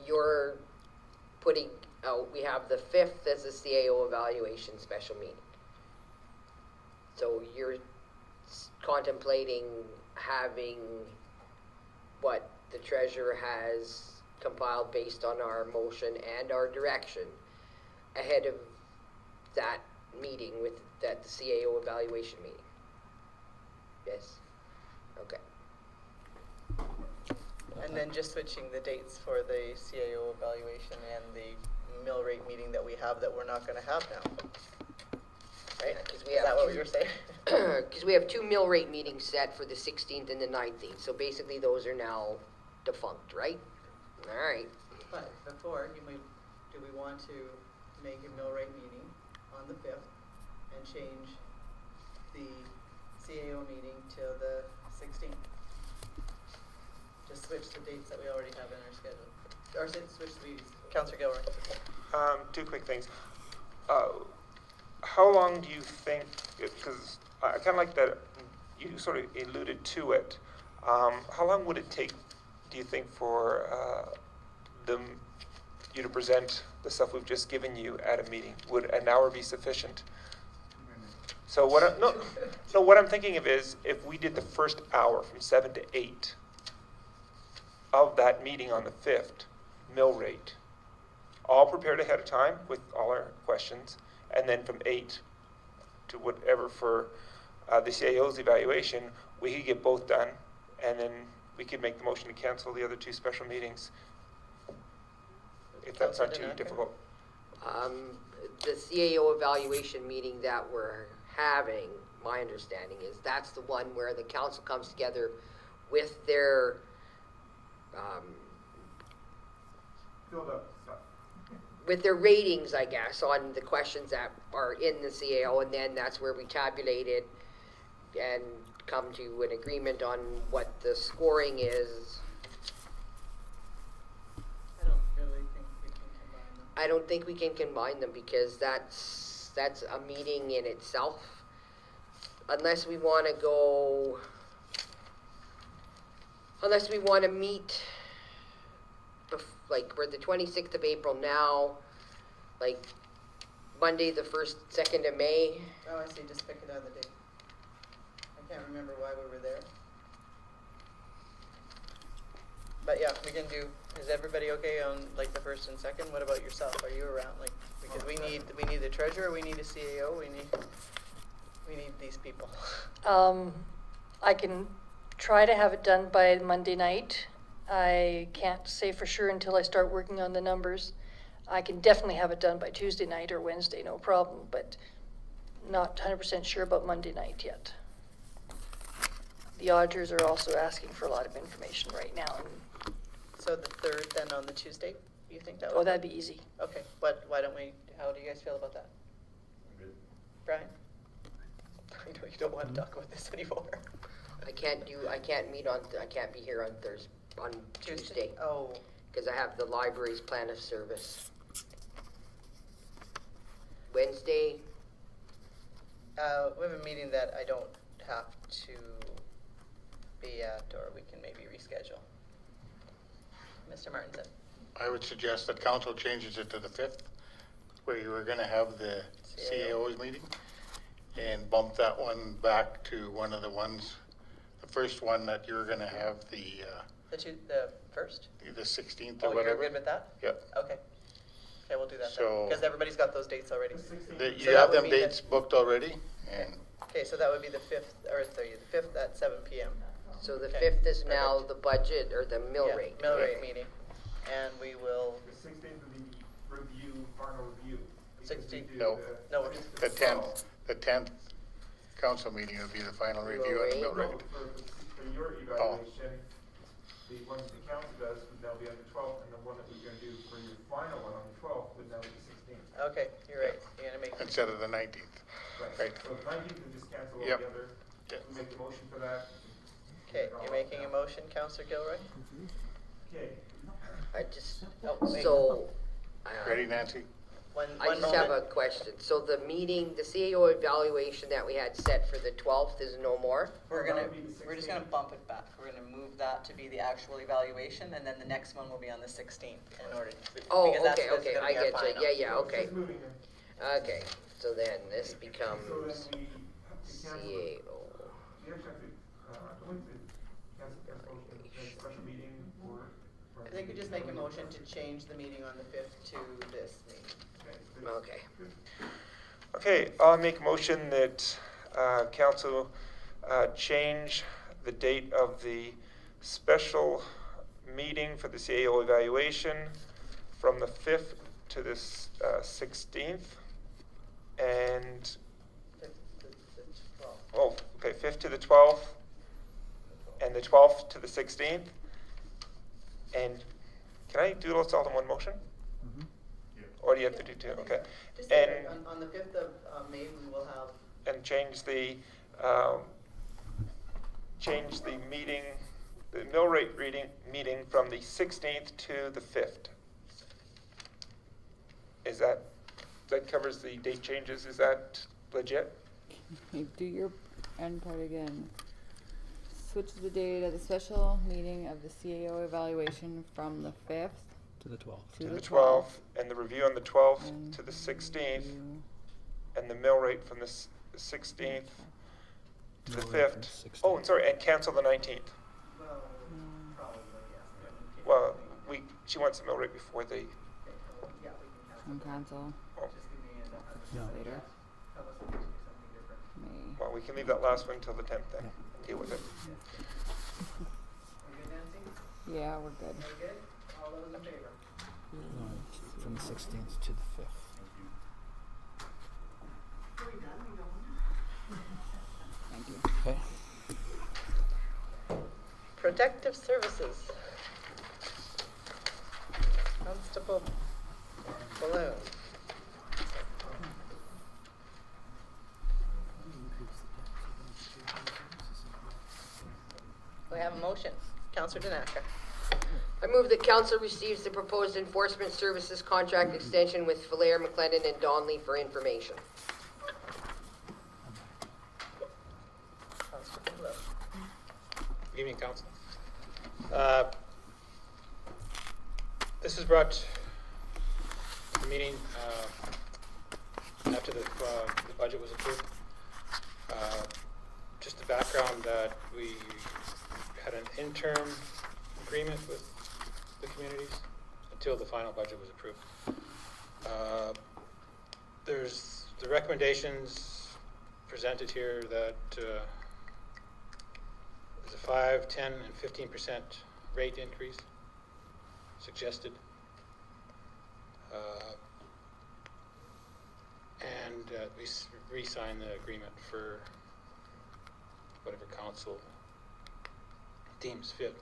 you're putting out, we have the 5th as a CAO evaluation special meeting. So you're contemplating having what the treasurer has compiled based on our motion and our direction ahead of that meeting with that the CAO evaluation meeting. Yes? Okay. And then just switching the dates for the CAO evaluation and the mill rate meeting that we have that we're not going to have now. Right? Because we Is have that what you're saying? Because we have 2 mill rate meetings set for the 16th and the 19th. So basically those are now defunct, right? All right. But before, do we want to make a mill rate meeting on the 5th and change the CAO meeting till the 16th? Just switch the dates that we already have in our schedule. Or switch the meetings. Councillor Gilroy. 2 quick things. How long do you think, because I kind of like that you sort of alluded to it, how long would it take, do you think, for you to present the stuff we've just given you at a meeting? Would an hour be sufficient? So what I'm thinking of is, if we did the first hour from 7 to 8 of that meeting on the 5th, mill rate, all prepared ahead of time with all our questions, and then from 8 to whatever for the CAO's evaluation, we could get both done, and then we could make the motion to cancel the other 2 special meetings, if that's not too difficult. The CAO evaluation meeting that we're having, my understanding is that's the one where the council comes together with their Filled up stuff. with their ratings, I guess, on the questions that are in the CAO, and then that's where we tabulate it and come to an agreement on what the scoring is. I don't really think we can combine them. I don't think we can combine them because that's a meeting in itself. Unless we want to meet, like, we're the 26th of April now, like, Monday the 1st, 2nd of May. Oh, I see. Just pick another day. I can't remember why we were there. But yeah, we can do, is everybody okay on like the first and second? What about yourself? Are you around? Like, because we need the treasurer, we need a CAO, we need these people. I can try to have it done by Monday night. I can't say for sure until I start working on the numbers. I can definitely have it done by Tuesday night or Wednesday, no problem, but not 100% sure about Monday night yet. The auditors are also asking for a lot of information right now. So the 3rd then on the Tuesday, you think that would? Oh, that'd be easy. Okay, why don't we, how do you guys feel about that? Good. Brian? I know you don't want to talk about this anymore. I can't be here on Thursday, on Tuesday, Oh, because I have the library's plan of service. Wednesday, we have a meeting that I don't have to be at, or we can maybe reschedule. Mr. Martinson? I would suggest that council changes it to the 5th, where you were gonna have the CAO's meeting, and bump that one back to one of the ones, the first one that you were gonna have the first? the 16th Oh, or you're whatever. good with that? Yep. Okay. Okay, we'll do that then, So- because everybody's got those dates already. You So that have would them be the- dates booked already, and Okay, so that would be the 5th, or the 5th at 7 PM. so the Okay, 5th is now perfect. the budget or the mill Yeah, rate. Mill rate meeting, and we will, The 16th will be review, final review. because we 16th? do No. the- No, the 10th council meeting would be the final review of the mill No, rate. for your evaluation, the ones the council does would now be on the 12th, and the one that we're gonna do for your final one on the 12th would now be the 16th. okay, you're right, you're gonna make, Instead of the 19th. Right. So the 19th we just cancel Yep. altogether. Yep. We make the motion for that. okay, you're making a motion, Councillor Gilroy? Okay. I just, Oh, wait. so, Ready, Nancy? I One just have a moment. question. So the meeting, the CAO evaluation that we had set for the 12th is no more? We're That gonna, would be the we're just gonna 16th. bump it back, we're gonna move that to be the actual evaluation, and then the next one will be on the 16th, in order, Oh, because that's okay, what's okay, gonna I be our get you. final. Yeah, yeah, So it's okay. just moving them. Okay, so then this So then becomes we have to cancel, CAO. we actually have to, don't we have to cancel a special meeting for? I think we just make a motion to change the meeting on the 5th to this meeting. Okay. Okay, I'll make a motion that council change the date of the special meeting for the CAO evaluation from the 5th to the 16th. And, oh, okay, 5th to the 12th, and the 12th to the 16th. And can I do those all in one motion? Or do you have to do two? Okay. Just say And, on the 5th of May, we will have, and change the meeting, the mill rate meeting from the 16th to the 5th. That covers the date changes, is that legit? Okay, do your end part again. Switch the date of the special meeting of the CAO evaluation from the 5th To the 12th. to The the 12th, and the review on the 12th And to the 16th, review. and the mill rate from the 16th to the Mill rate from 5th. 16th. Oh, and sorry, and cancel the 19th. well, Mm. probably, yes. Well, she wants the mill rate before they, Yeah, we can And cancel oh, just give me Yeah. later, unless it gives me something different. May. well, we can leave that last one till the 10th then, deal with it. Are you good, Nancy? Yeah, we're good. Are you good? All those in favor? No, from the 16th to the 5th. Are we done? We going? Thank you. Okay. Protective Services. Constable Balloon. We have a motion. Councillor Danaka. I move that council receives the proposed enforcement services contract extension with Falair, McLennan, and Donley for information. Constable Balloon. Good evening, council. This is brought to the meeting after the budget was approved. Just the background that we had an interim agreement with the communities until the final budget was approved. There's the recommendations presented here that there's a 5, 10, and 15% rate increase suggested. And we re-sign the agreement for whatever council deems fit.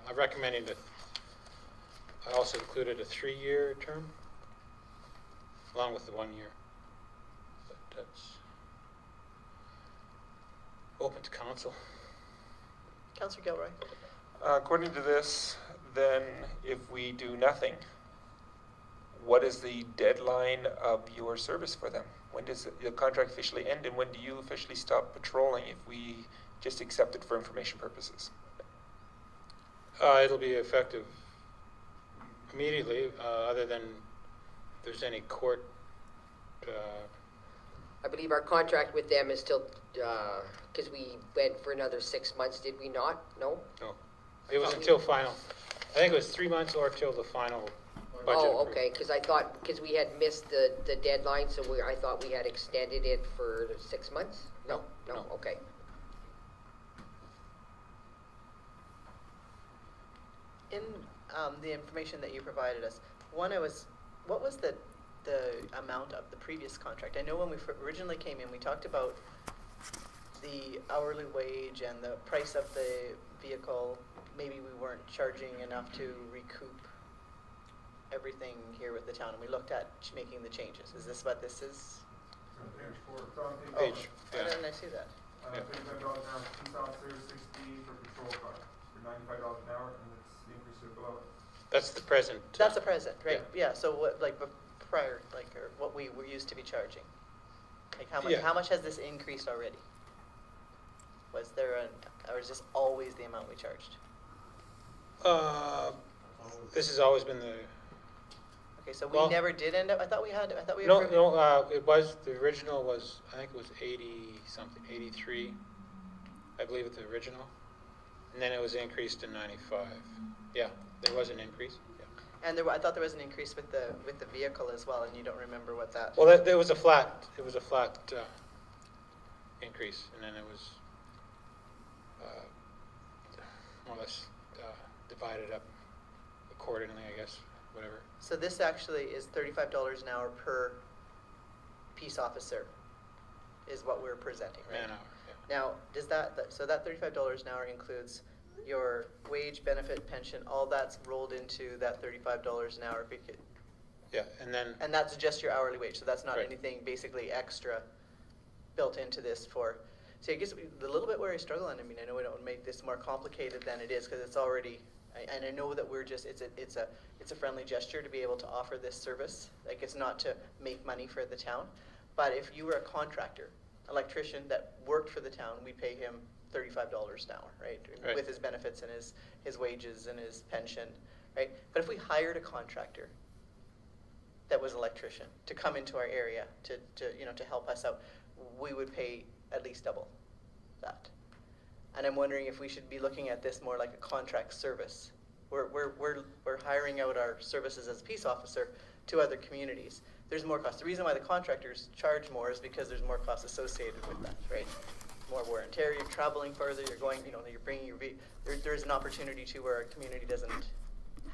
I'm recommending that I also included a 3-year term along with the 1 year. But that's open to council. Councillor Gilroy? According to this, then if we do nothing, what is the deadline of your service for them? When does the contract officially end, and when do you officially stop patrolling if we just accept it for information purposes? It'll be effective immediately, other than if there's any court. I believe our contract with them is still, because we went for another 6 months, did we not? No? No. It was until final. I think it was 3 months or till the final budget. Oh, okay, because I thought, because we had missed the deadline, so I thought we had extended it for 6 months? No, okay. In the information that you provided us, what was the amount of the previous contract? I know when we originally came in, we talked about the hourly wage and the price of the vehicle. Maybe we weren't charging enough to recoup everything here with the town, and we looked at making the changes. Is this what this is? Page 4. It's on Page, Why didn't I see that? $35 an hour for police officers, $60 for patrol cars, for $95 an hour, and it's the increase to below. That's the present. That's a present, right? Yeah. So what, like prior, like, or what we were used to be charging? Like how much? Yeah. How much has this increased already? Was there or is this always the amount we charged? This has always been the. Okay, so we Well- never did end up. I thought we No, approved- no. It was the original was, I think it was 80 something, 83, I believe it's the original, and then it was increased to 95. Yeah, there was an increase. Yeah. And I thought there was an increase with the vehicle as well, and you don't remember what that. Well, there was a flat. It was a flat increase, and then it was more or less divided up accordingly, I guess. Whatever. So this actually is $35 an hour per peace officer, is what we're presenting, right? Man hour. Yeah. Now, does that $35 an hour includes your wage, benefit, pension, all that's rolled into that $35 an hour? Yeah, and then. And that's just your hourly wage, so that's not Right. anything basically extra built into this for. See, I guess the little bit where I struggle, and I mean, I know we don't make this more complicated than it is because it's already. And I know that we're just, it's a friendly gesture to be able to offer this service. Like, it's not to make money for the town. But if you were a contractor, electrician that worked for the town, we pay him $35 an hour, right? Right. With his benefits and his wages and his pension, right? But if we hired a contractor that was an electrician to come into our area to help us out, we would pay at least double that. And I'm wondering if we should be looking at this more like a contract service. We're hiring out our services as a peace officer to other communities. There's more cost. The reason why the contractors charge more is because there's more costs associated with that, right? More wear and tear. You're traveling further. You're going. You're bringing your. There's an opportunity to where a community doesn't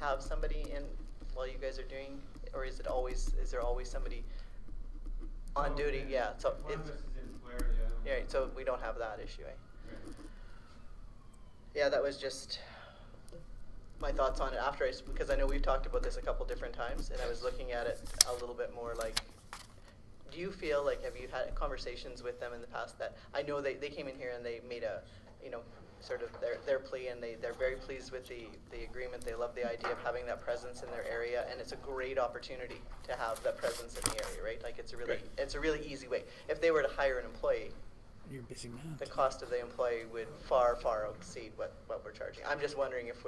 have somebody in while you guys are doing, or is there always somebody on duty? Yeah. So it's. Yeah. Right, so we don't have that issue, eh? Yeah, that was just my thoughts on it after because I know we've talked about this a couple different times, and I was looking at it a little bit more like, do you feel like, have you had conversations with them in the past that, I know they came in here and they made a, sort of their plea, and they're very pleased with the agreement. They love the idea of having that presence in their area, and it's a great opportunity to have that presence in the area, right? Like it's a really easy way. If they were to hire an employee, You're a busy man. the cost of the employee would far, far exceed what we're charging. I'm just wondering if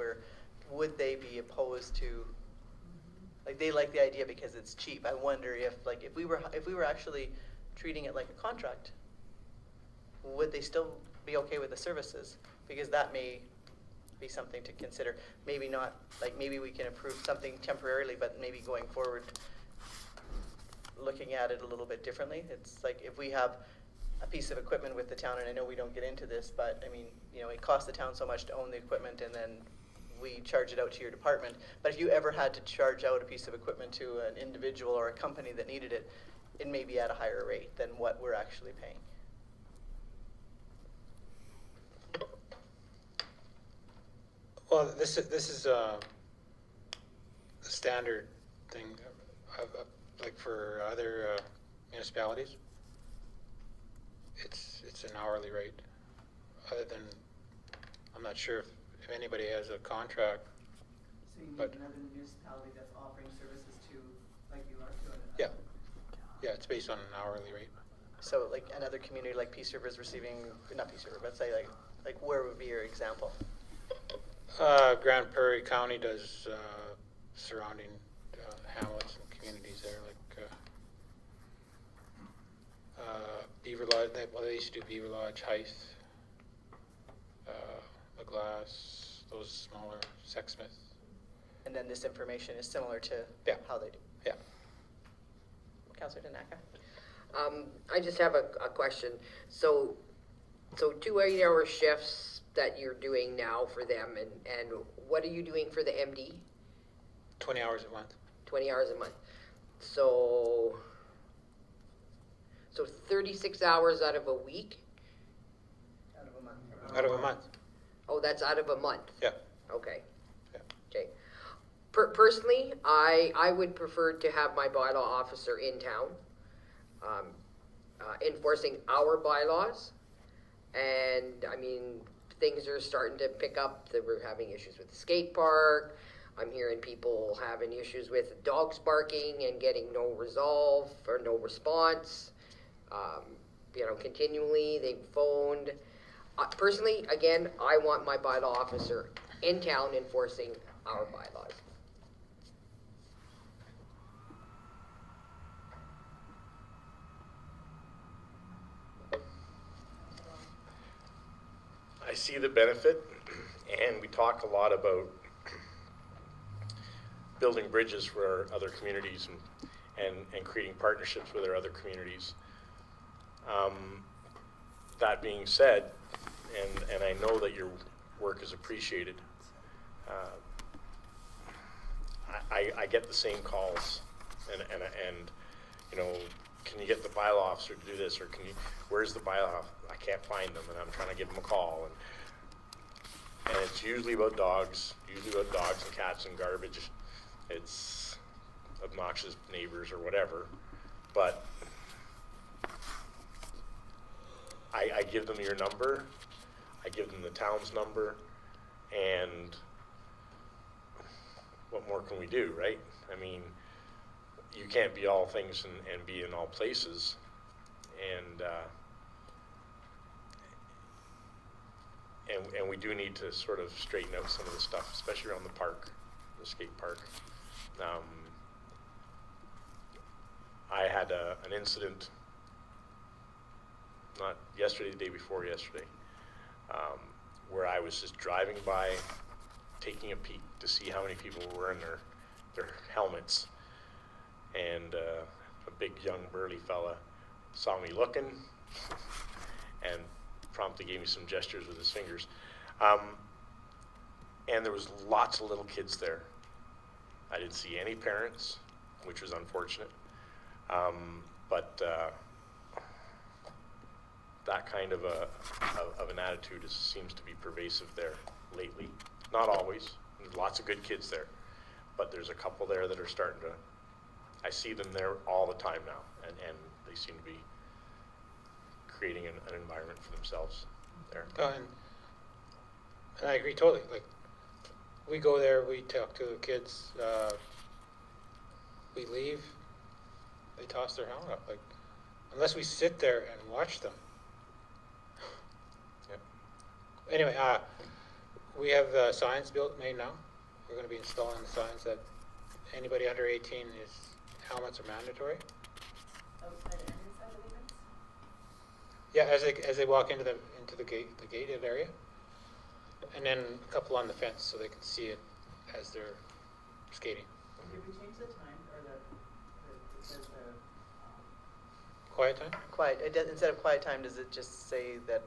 would they be opposed to, like, they like the idea because it's cheap. I wonder if we were actually treating it like a contract, would they still be okay with the services? Because that may be something to consider. Maybe not, like, maybe we can approve something temporarily, but maybe going forward, looking at it a little bit differently. It's like if we have a piece of equipment with the town, and I know we don't get into this, but I mean, you know, it costs the town so much to own the equipment, and then we charge it out to your department. But if you ever had to charge out a piece of equipment to an individual or a company that needed it, it may be at a higher rate than what we're actually paying. Well, this is a standard thing, like for other municipalities. It's an hourly rate. Other than, I'm not sure if anybody has a contract. So you need But- another municipality that's offering services to, like you are to Yeah. Yeah, it's based on an hourly rate. So like another community like Peace River is receiving, not Peace River, but say like where would be your example? Grand Prairie County does surrounding hamlets and communities there, like Beaver Lodge. They used to do Beaver Lodge, Hythe, McGlass, those smaller, Sexsmith. And then this information is similar to Yeah. how they do. Yeah. Councillor Tanaka? I just have a question. So 2 8-hour shifts that you're doing now for them, and what are you doing for the MD? 20 hours a month. 20 hours a month. So 36 hours out of a week? Out of a month. Out of a month. Oh, that's out of a month? Yeah. Okay. Yeah. Okay. Personally, I would prefer to have my bylaw officer in town, enforcing our bylaws. And I mean, things are starting to pick up. That we're having issues with the skate park. I'm hearing people having issues with dogs barking and getting no resolve or no response. Continually they've phoned. Personally, again, I want my bylaw officer in town enforcing our bylaws. I see the benefit, and we talk a lot about building bridges for our other communities and creating partnerships with our other communities. That being said, and I know that your work is appreciated, I get the same calls, and you know, can you get the bylaw officer to do this, or where's the bylaw? I can't find them, and I'm trying to give them a call, and it's usually about dogs and cats and garbage. It's obnoxious neighbors or whatever, but I give them your number, I give them the town's number, and what more can we do, right? I mean, you can't be all things and be in all places, and we do need to sort of straighten out some of the stuff, especially around the park, the skate park. I had an incident, not yesterday, the day before yesterday, where I was just driving by, taking a peek to see how many people were wearing their helmets, and a big young burly fella saw me looking and promptly gave me some gestures with his fingers, and there was lots of little kids there. I didn't see any parents, which was unfortunate, but that kind of an attitude seems to be pervasive there lately. Not always. There's lots of good kids there, but there's a couple there that are starting to. I see them there all the time now, and they seem to be creating an environment for themselves there. And I agree totally. Like, we go there, we talk to the kids, we leave, they toss their helmet up. Like, unless we sit there and watch them. Yep. Anyway, we have signs made now. We're going to be installing the signs that anybody under 18 helmets are mandatory. Outside and inside the limits? Yeah, as they walk into the gated area. And then a couple on the fence so they can see it as they're skating. Did we change the time or it says Quiet time? Quiet, instead of quiet time, does it just say that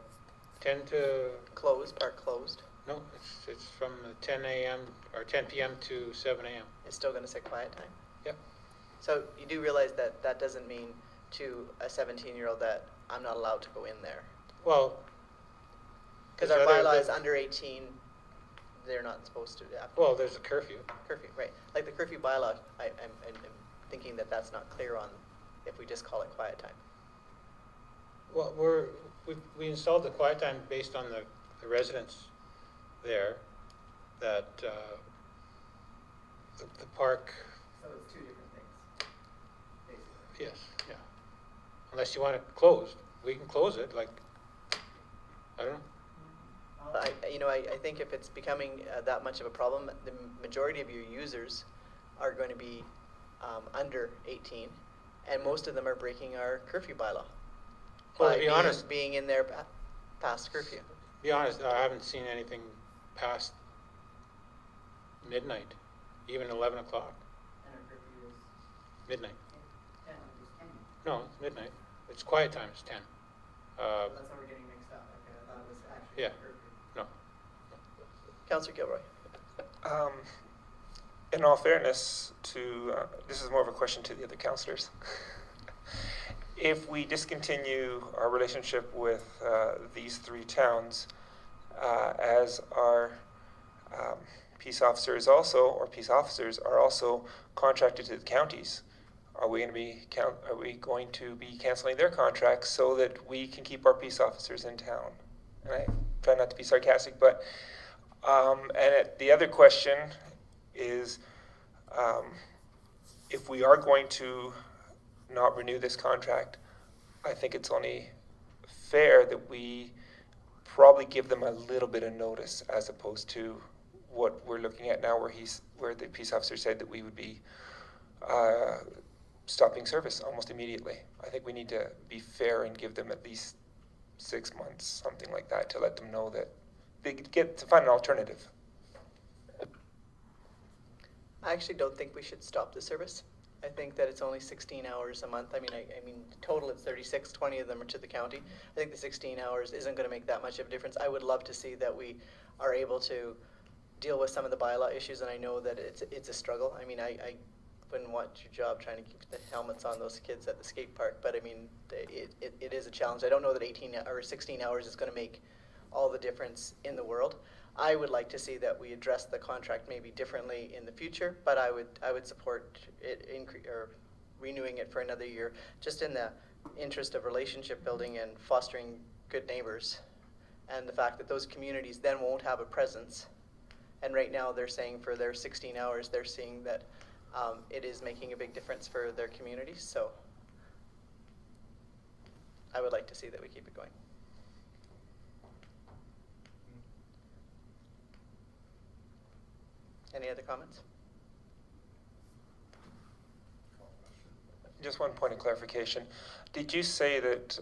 10 to, closed, park closed? no, it's from 10 a.m. or 10 p.m. to 7 a.m. It's still gonna say quiet time? Yep. So you do realize that that doesn't mean to a 17-year-old that I'm not allowed to go in there? Well, Because there's our other- bylaw is under 18, they're not supposed to. well, there's a curfew. Curfew, right. Like the curfew bylaw, I'm thinking that that's not clear on if we just call it quiet time. Well, we installed the quiet time based on the residents there, that the park, so it's two different things, basically. yes, yeah. Unless you want it closed, we can close it, like, I don't know. I think if it's becoming that much of a problem, the majority of your users are going to be under 18, and most of them are breaking our curfew bylaw. Well, by to be honest, being in there past curfew. be honest, I haven't seen anything past midnight, even 11 o'clock, And our curfew is midnight. 10, it's 10. No, it's midnight. It's quiet time, it's 10. That's how we're getting mixed up. Okay, I thought it was actually Yeah. curfew. No. Councillor Gilroy. In all fairness to, this is more of a question to the other councillors. If we discontinue our relationship with these three towns, as our peace officers are also contracted to the counties, are we going to be canceling their contracts so that we can keep our peace officers in town? And I try not to be sarcastic, but the other question is, if we are going to not renew this contract, I think it's only fair that we probably give them a little bit of notice, as opposed to what we're looking at now, where the peace officer said that we would be stopping service almost immediately. I think we need to be fair and give them at least 6 months, something like that, to let them know that they get to find an alternative. I actually don't think we should stop the service. I think that it's only 16 hours a month. I mean, total it's 36, 20 of them are to the county. I think the 16 hours isn't going to make that much of a difference. I would love to see that we are able to deal with some of the bylaw issues, and I know that it's a struggle. I mean, I wouldn't want your job trying to keep the helmets on those kids at the skate park, but I mean, it is a challenge. I don't know that 18 or 16 hours is going to make all the difference in the world. I would like to see that we address the contract maybe differently in the future, but I would support it renewing it for another year, just in the interest of relationship building and fostering good neighbors, and the fact that those communities then won't have a presence. And right now they're saying for their 16 hours, they're seeing that it is making a big difference for their communities. So I would like to see that we keep it going. Any other comments? Just one point of clarification. Did you say that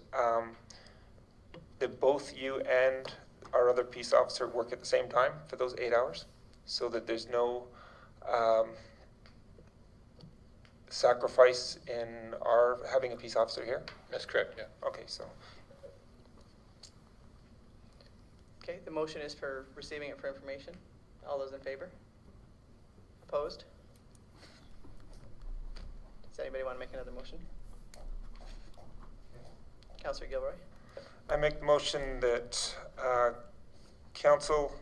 that both you and our other peace officer work at the same time for those 8 hours, so that there's no sacrifice in our having a peace officer here? That's correct, yeah. Okay, so. Okay, the motion is for receiving it for information. All those in favor? Opposed? Does anybody want to make another motion? Councillor Gilroy? I make the motion that council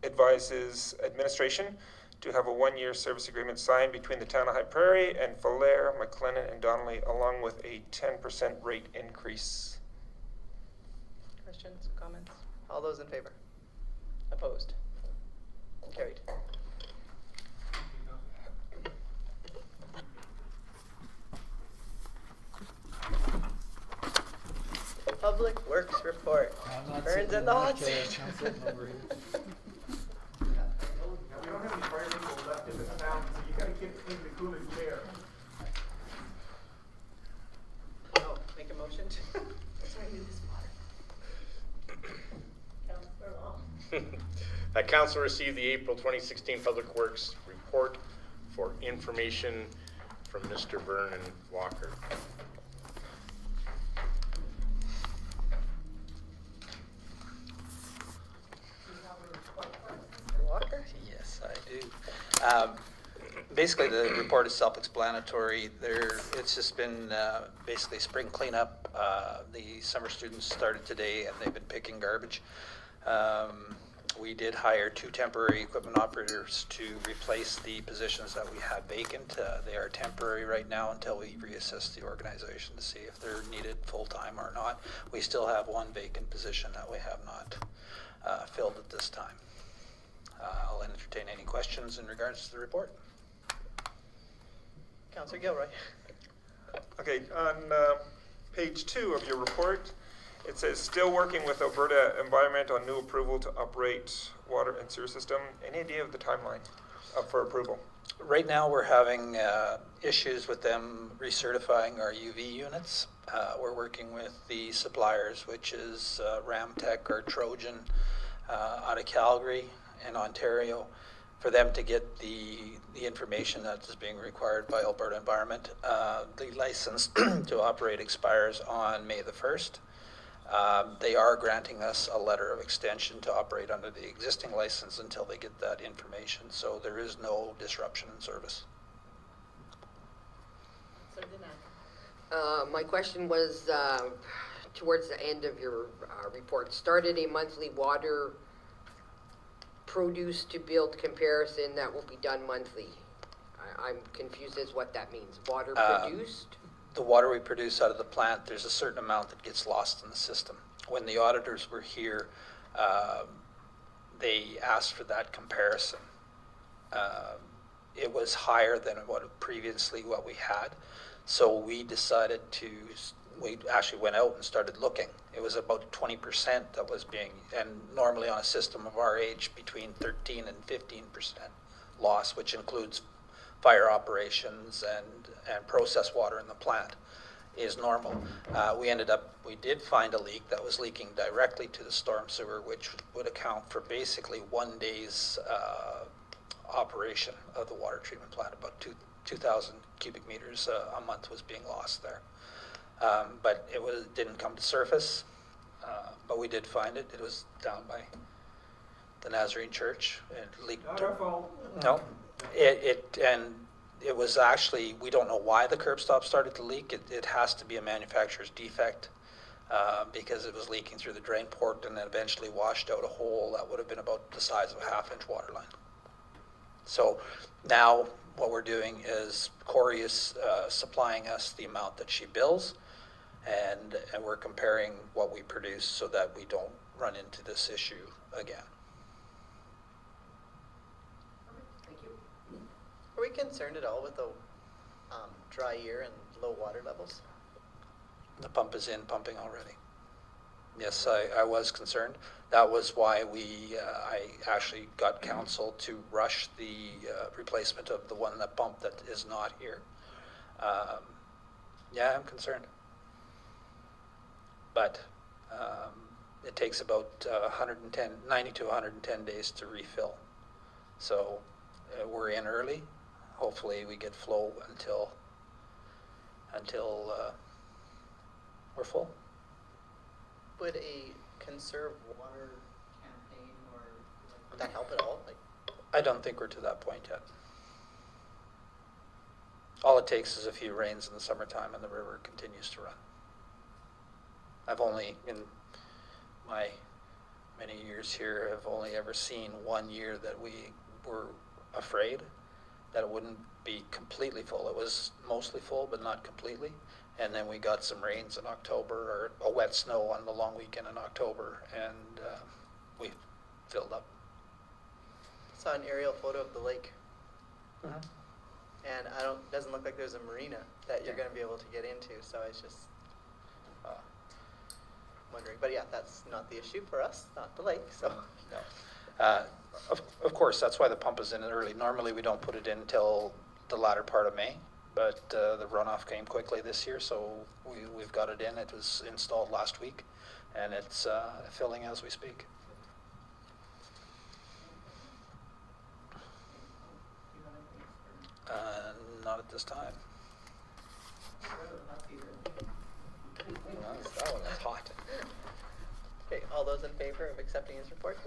advises administration to have a 1-year service agreement signed between the town of High Prairie and Falher, McLennan, and Donnelly, along with a 10% rate increase. Questions, comments? All those in favor? Opposed? Carried. Public Works Report. Burns in the hot seat. We don't have any fire people left in the town, so you gotta get in the cooling chair. Oh, make a motion to. That's why I need this water. Councillor Long. That council received the April 2016 Public Works report for information from Mr. Vernon Walker. Walker? Yes, I do. Basically, the report is self-explanatory. It's just been basically spring cleanup. The summer students started today, and they've been picking garbage. We did hire 2 temporary equipment operators to replace the positions that we have vacant. They are temporary right now until we reassess the organization to see if they're needed full-time or not. We still have 1 vacant position that we have not filled at this time. I'll entertain any questions in regards to the report. Councillor Gilroy. Okay, on page 2 of your report, it says, still working with Alberta Environment on new approval to operate water and sewer system. Any idea of the timeline for approval? Right now, we're having issues with them recertifying our UV units. We're working with the suppliers, which is Ramtech or Trojan out of Calgary in Ontario, for them to get the information that is being required by Alberta Environment. The license to operate expires on May the 1st. They are granting us a letter of extension to operate under the existing license until they get that information, so there is no disruption in service. My question was, towards the end of your report, started a monthly water produce to build comparison that will be done monthly. I'm confused as what that means. Water produced? The water we produce out of the plant, there's a certain amount that gets lost in the system. When the auditors were here, they asked for that comparison. It was higher than what we had. So we decided we actually went out and started looking. It was about 20% that was being, and normally on a system of our age, between 13 and 15% loss, which includes fire operations and process water in the plant, is normal. We did find a leak that was leaking directly to the storm sewer, which would account for basically 1 day's operation of the water treatment plant. About 2,000 cubic meters a month was being lost there. But it didn't come to surface, but we did find it. It was down by the Nazarene Church. It leaked. Not our fault. No, it was actually, we don't know why the curb stop started to leak. It has to be a manufacturer's defect because it was leaking through the drain port and then eventually washed out a hole that would have been about the size of a 1/2-inch water line. So now what we're doing is Corey is supplying us the amount that she bills, and we're comparing what we produce so that we don't run into this issue again. Thank you. Are we concerned at all with the dry year and low water levels? The pump is pumping already. Yes, I was concerned. That was why I actually got council to rush the replacement of the one that pumped that is not here. Yeah, I'm concerned. But it takes about 90 to 110 days to refill. So we're in early. Hopefully we get flow until we're full. Would a conserve water campaign would that help at all? I don't think we're to that point yet. All it takes is a few rains in the summertime and the river continues to run. I've only, in my many years here, have only ever seen 1 year that we were afraid that it wouldn't be completely full. It was mostly full, but not completely. And then we got some rains in October, or a wet snow on the long weekend in October, and we filled up. Saw an aerial photo of the lake, Mm-hmm. and doesn't look like there's a marina that you're going to be able to get into. So I was just wondering, but yeah, that's not the issue for us, not the lake. So No. Of course, that's why the pump is in early. Normally, we don't put it in until the latter part of May. But the runoff came quickly this year, so we've got it in. It was installed last week, and it's filling as we speak. not at this time. That one was hot. Okay, all those in favor of accepting his report?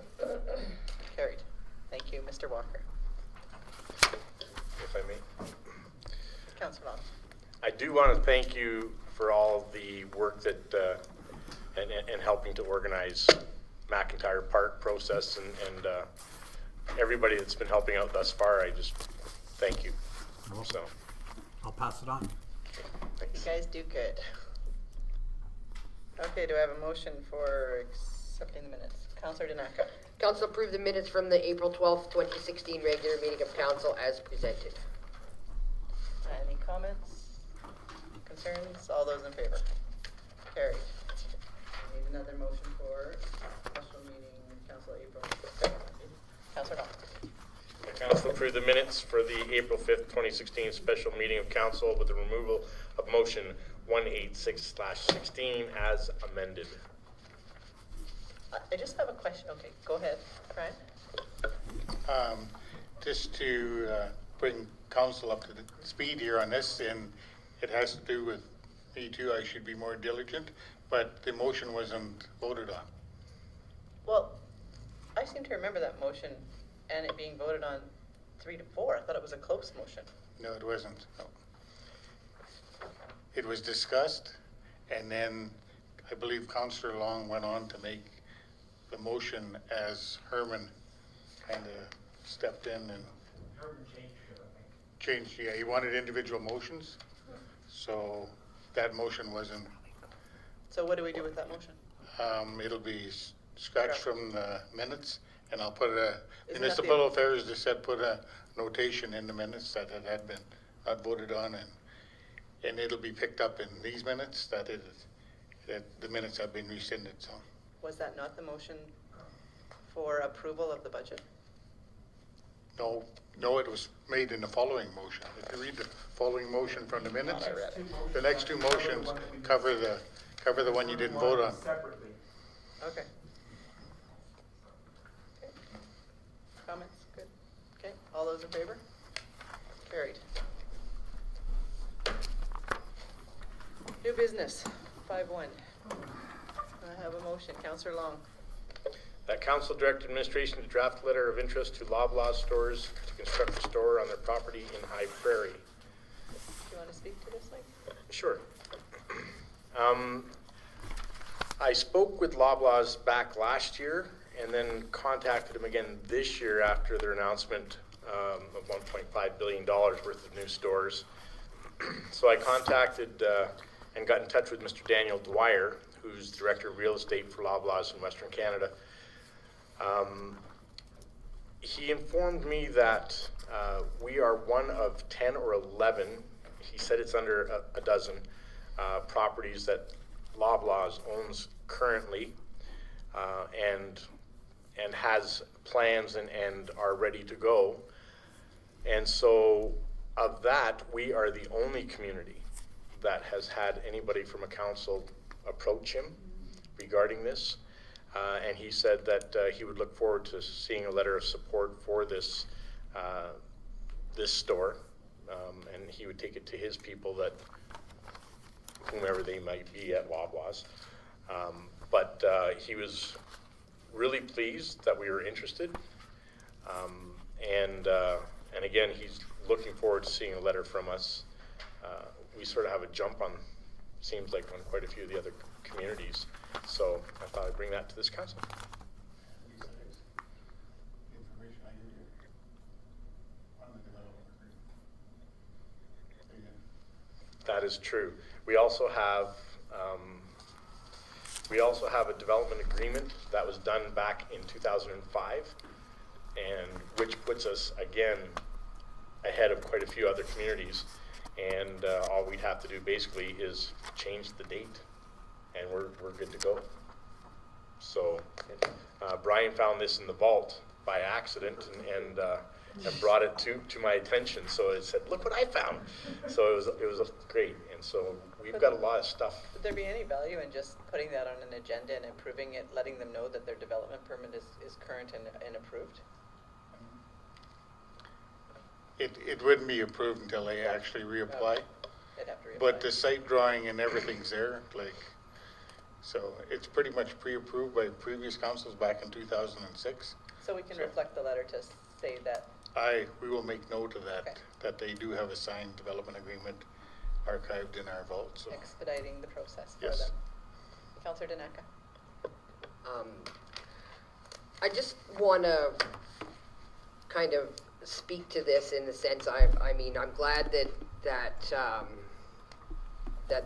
Carried. Thank you, Mr. Walker. If I may. Councillor Long. I do want to thank you for all the work that, and helping to organize McIntyre Park process and everybody that's been helping out thus far. I just thank you. So, I'll pass it on. You guys do good. Okay, do I have a motion for accepting the minutes? Councillor Danaka. Council approve the minutes from the April 12th, 2016 regular meeting of council as presented. Any comments? Concerns? All those in favor? Carried. I need another motion for special meeting council April 5th. Councillor Long. the council approve the minutes for the April 5th, 2016 special meeting of council with the removal of motion 186/16 as amended. I just have a question. Okay, go ahead, Brian. Just to bring council up to the speed here on this, and it has to do with me too, I should be more diligent, but the motion wasn't voted on. Well, I seem to remember that motion and it being voted on 3-4. I thought it was a close motion. No, it wasn't. No. It was discussed, and then I believe Councillor Long went on to make the motion as Herman kind of stepped in and Herman changed it, I think. changed. Yeah, he wanted individual motions, so that motion wasn't. So what do we do with that motion? It'll be scratched from the minutes, and I'll put a Isn't municipal that affairs just said put a notation in the minutes that it had been not voted on, and it'll be picked up in these minutes that the minutes have been rescinded. So Was that not the motion for approval of the budget? no, it was made in the following motion. If you read the following motion from the minutes, the next two motions cover the one you didn't vote on. Separately. Okay. Okay. Comments? Good. Okay, all those in favor? Carried. New business, 5-1. I have a motion. Councillor Long. That council direct administration to draft letter of interest to Loblaw stores to construct a store on their property in High Prairie. Do you want to speak to this, Mike? Sure. I spoke with Loblaws back last year and then contacted them again this year after their announcement of $1.5 billion worth of new stores. So I contacted and got in touch with Mr. Daniel Dwyer, who's Director of Real Estate for Loblaws in Western Canada. He informed me that we are one of 10 or 11, he said it's under a dozen, properties that Loblaws owns currently and has plans and are ready to go. And so of that, we are the only community that has had anybody from a council approach him regarding this. And he said that he would look forward to seeing a letter of support for this this store, and he would take it to his people, that whomever they might be at Loblaws. But he was really pleased that we were interested, and again, he's looking forward to seeing a letter from us. We sort of have a jump on, seems like, on quite a few of the other communities. So I thought I'd bring that to this council. That is true. We also have a development agreement that was done back in 2005, and which puts us again ahead of quite a few other communities. And all we'd have to do basically is change the date, and we're good to go. So Brian found this in the vault by accident and brought it to my attention. So it said, "Look what I found!" So it was great, and so we've got a lot of stuff. Would there be any value in just putting that on an agenda and approving it, letting them know that their development permit is current and approved? it wouldn't be approved until they actually reapply. They'd have to reapply. But the site drawing and everything's there, like, so it's pretty much pre-approved by previous councils back in 2006. So we can reflect the letter to say that, We will make note of that, Okay. that they do have a signed development agreement archived in our vault, so. expediting the process for Yes. them. Councillor Danaka? I just want to kind of speak to this in the sense I mean, I'm glad that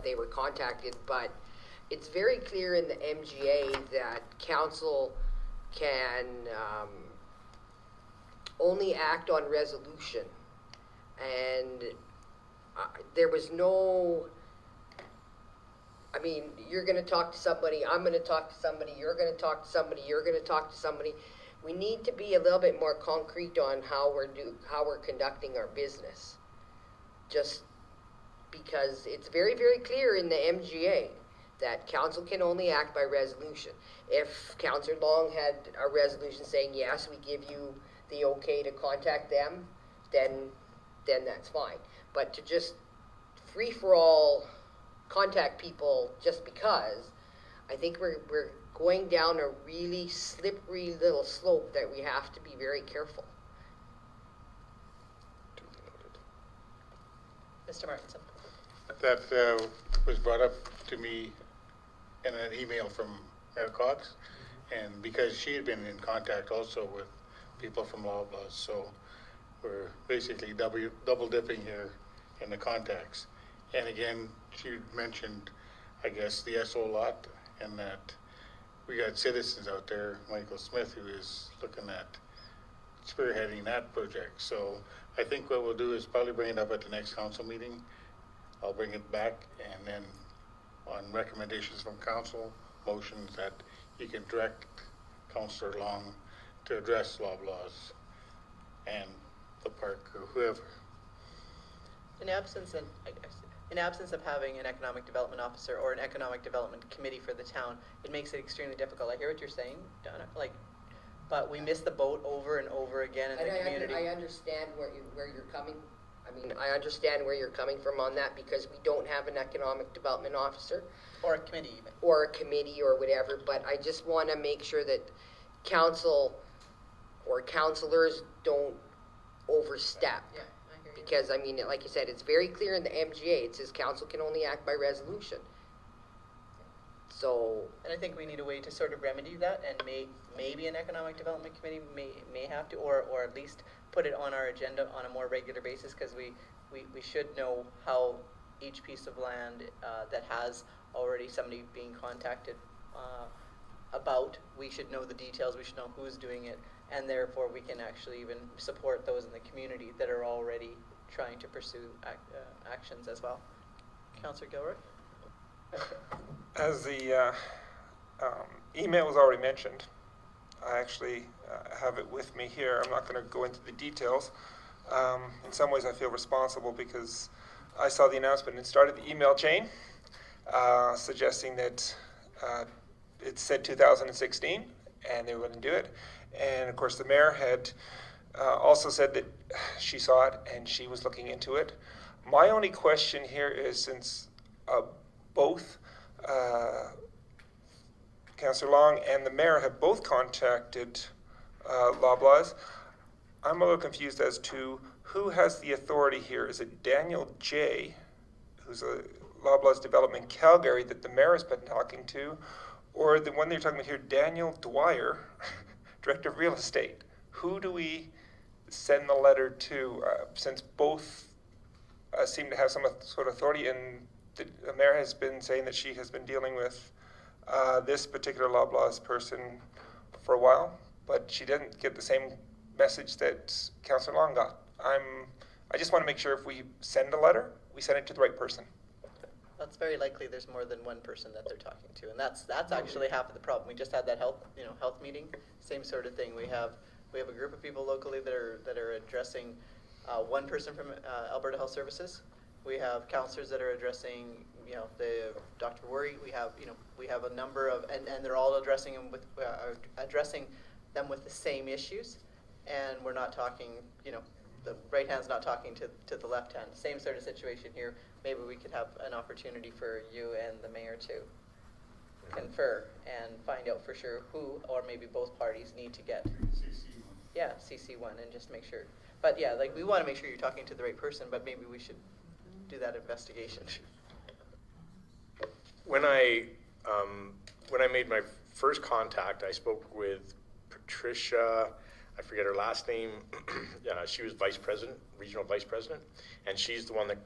they were contacted, but it's very clear in the MGA that council can only act on resolution. And there was no, I mean, you're going to talk to somebody, I'm going to talk to somebody, you're going to talk to somebody, you're going to talk to somebody. We need to be a little bit more concrete on how we're conducting our business. Just because it's very, very clear in the MGA that council can only act by resolution. If Councillor Long had a resolution saying, yes, we give you the okay to contact them, then that's fine. But to just free-for-all contact people just because, I think we're going down a really slippery little slope that we have to be very careful. Mr. Martinson? That was brought up to me in an email from Mayor Cox, and because she had been in contact also with people from Loblaws, so we're basically double dipping here in the contacts. And again, she mentioned, I guess, the SO lot, and that we got citizens out there, Michael Smith, who is looking at spearheading that project. So I think what we'll do is probably bring it up at the next council meeting. I'll bring it back, and then on recommendations from council, motions that you can direct Councillor Long to address Loblaws and the park or whoever. In absence of having an economic development officer or an economic development committee for the town, it makes it extremely difficult. I hear what you're saying, Donna, but we miss the boat over and over again in the community. I understand where you're coming. I mean, I understand where you're coming from on that because we don't have an economic development officer. Or a committee even. Or a committee or whatever, but I just want to make sure that council or councillors don't overstep. Yeah, I hear you. Because, I mean, like you said, it's very clear in the MGA. It says council can only act by resolution. So. And I think we need a way to sort of remedy that, and maybe an economic development committee may have to, or at least put it on our agenda on a more regular basis, because we should know how each piece of land that has already somebody being contacted about, we should know the details, we should know who's doing it, and therefore we can actually even support those in the community that are already trying to pursue actions as well. Councillor Gilroy? As the email was already mentioned, I actually have it with me here. I'm not going to go into the details. In some ways I feel responsible because I saw the announcement and started the email chain suggesting that it said 2016 and they were going to do it. And of course the mayor had also said that she saw it and she was looking into it. My only question here is, since both Councillor Long and the mayor have both contacted Loblaws, I'm a little confused as to who has the authority here. Is it Daniel J., who's a Loblaws Development Calgary that the mayor has been talking to, or the one they're talking about here, Daniel Dwyer, Director of Real Estate? Who do we send the letter to, since both seem to have some sort of authority, and the mayor has been saying that she has been dealing with this particular Loblaws person for a while, but she didn't get the same message that Councillor Long got. I just want to make sure if we send a letter, we send it to the right person. That's very likely there's more than one person that they're talking to, and that's actually half of the problem. We just had that health meeting, same sort of thing. We have a group of people locally that are addressing one person from Alberta Health Services. We have counselors that are addressing the Dr. Worry. We have a number of, and they're all addressing them with the same issues, and we're not talking the right hand's not talking to the left hand. Same sort of situation here. Maybe we could have an opportunity for you and the mayor to confer and find out for sure who, or maybe both parties need to get. Yeah, CC one and just make sure. But yeah, like we want to make sure you're talking to the right person, but maybe we should do that investigation. When I made my first contact, I spoke with Patricia, I forget her last name. She was vice president, regional vice president, and she's the one that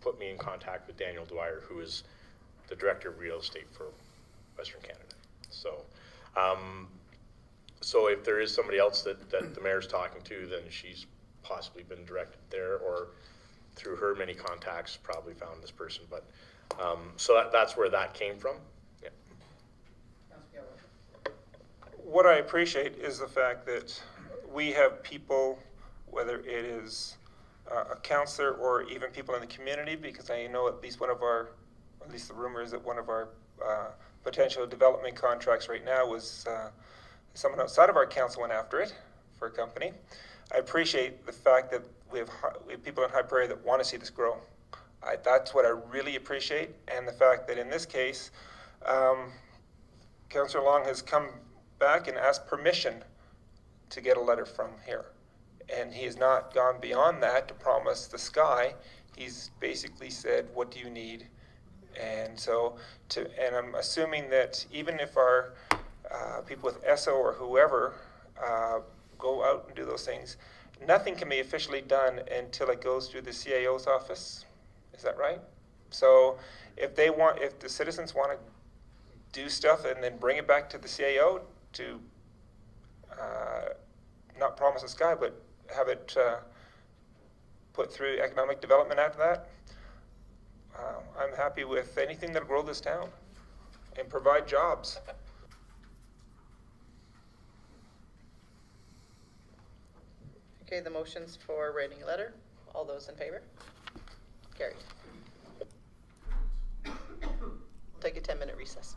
put me in contact with Daniel Dwyer, who is the director of real estate for Western Canada. So, so if there is somebody else that the mayor's talking to, then she's possibly been directed there, or through her many contacts probably found this person. But so that's where that came from. Yeah. What I appreciate is the fact that we have people, whether it is a counselor or even people in the community, because I know at least at least the rumor is that one of our potential development contracts right now was someone outside of our council went after it for a company. I appreciate the fact that we have people in High Prairie that want to see this grow. That's what I really appreciate, and the fact that in this case, Councillor Long has come back and asked permission to get a letter from here. And he has not gone beyond that to promise the sky. He's basically said, what do you need? And so, and I'm assuming that even if our people with ESSO or whoever go out and do those things, nothing can be officially done until it goes through the CAO's office. Is that right? So if the citizens want to do stuff and then bring it back to the CAO to not promise the sky, but have it put through economic development after that, I'm happy with anything that'll grow this town and provide jobs. Okay, the motion's for writing a letter. All those in favor? Carried. We'll take a 10-minute recess.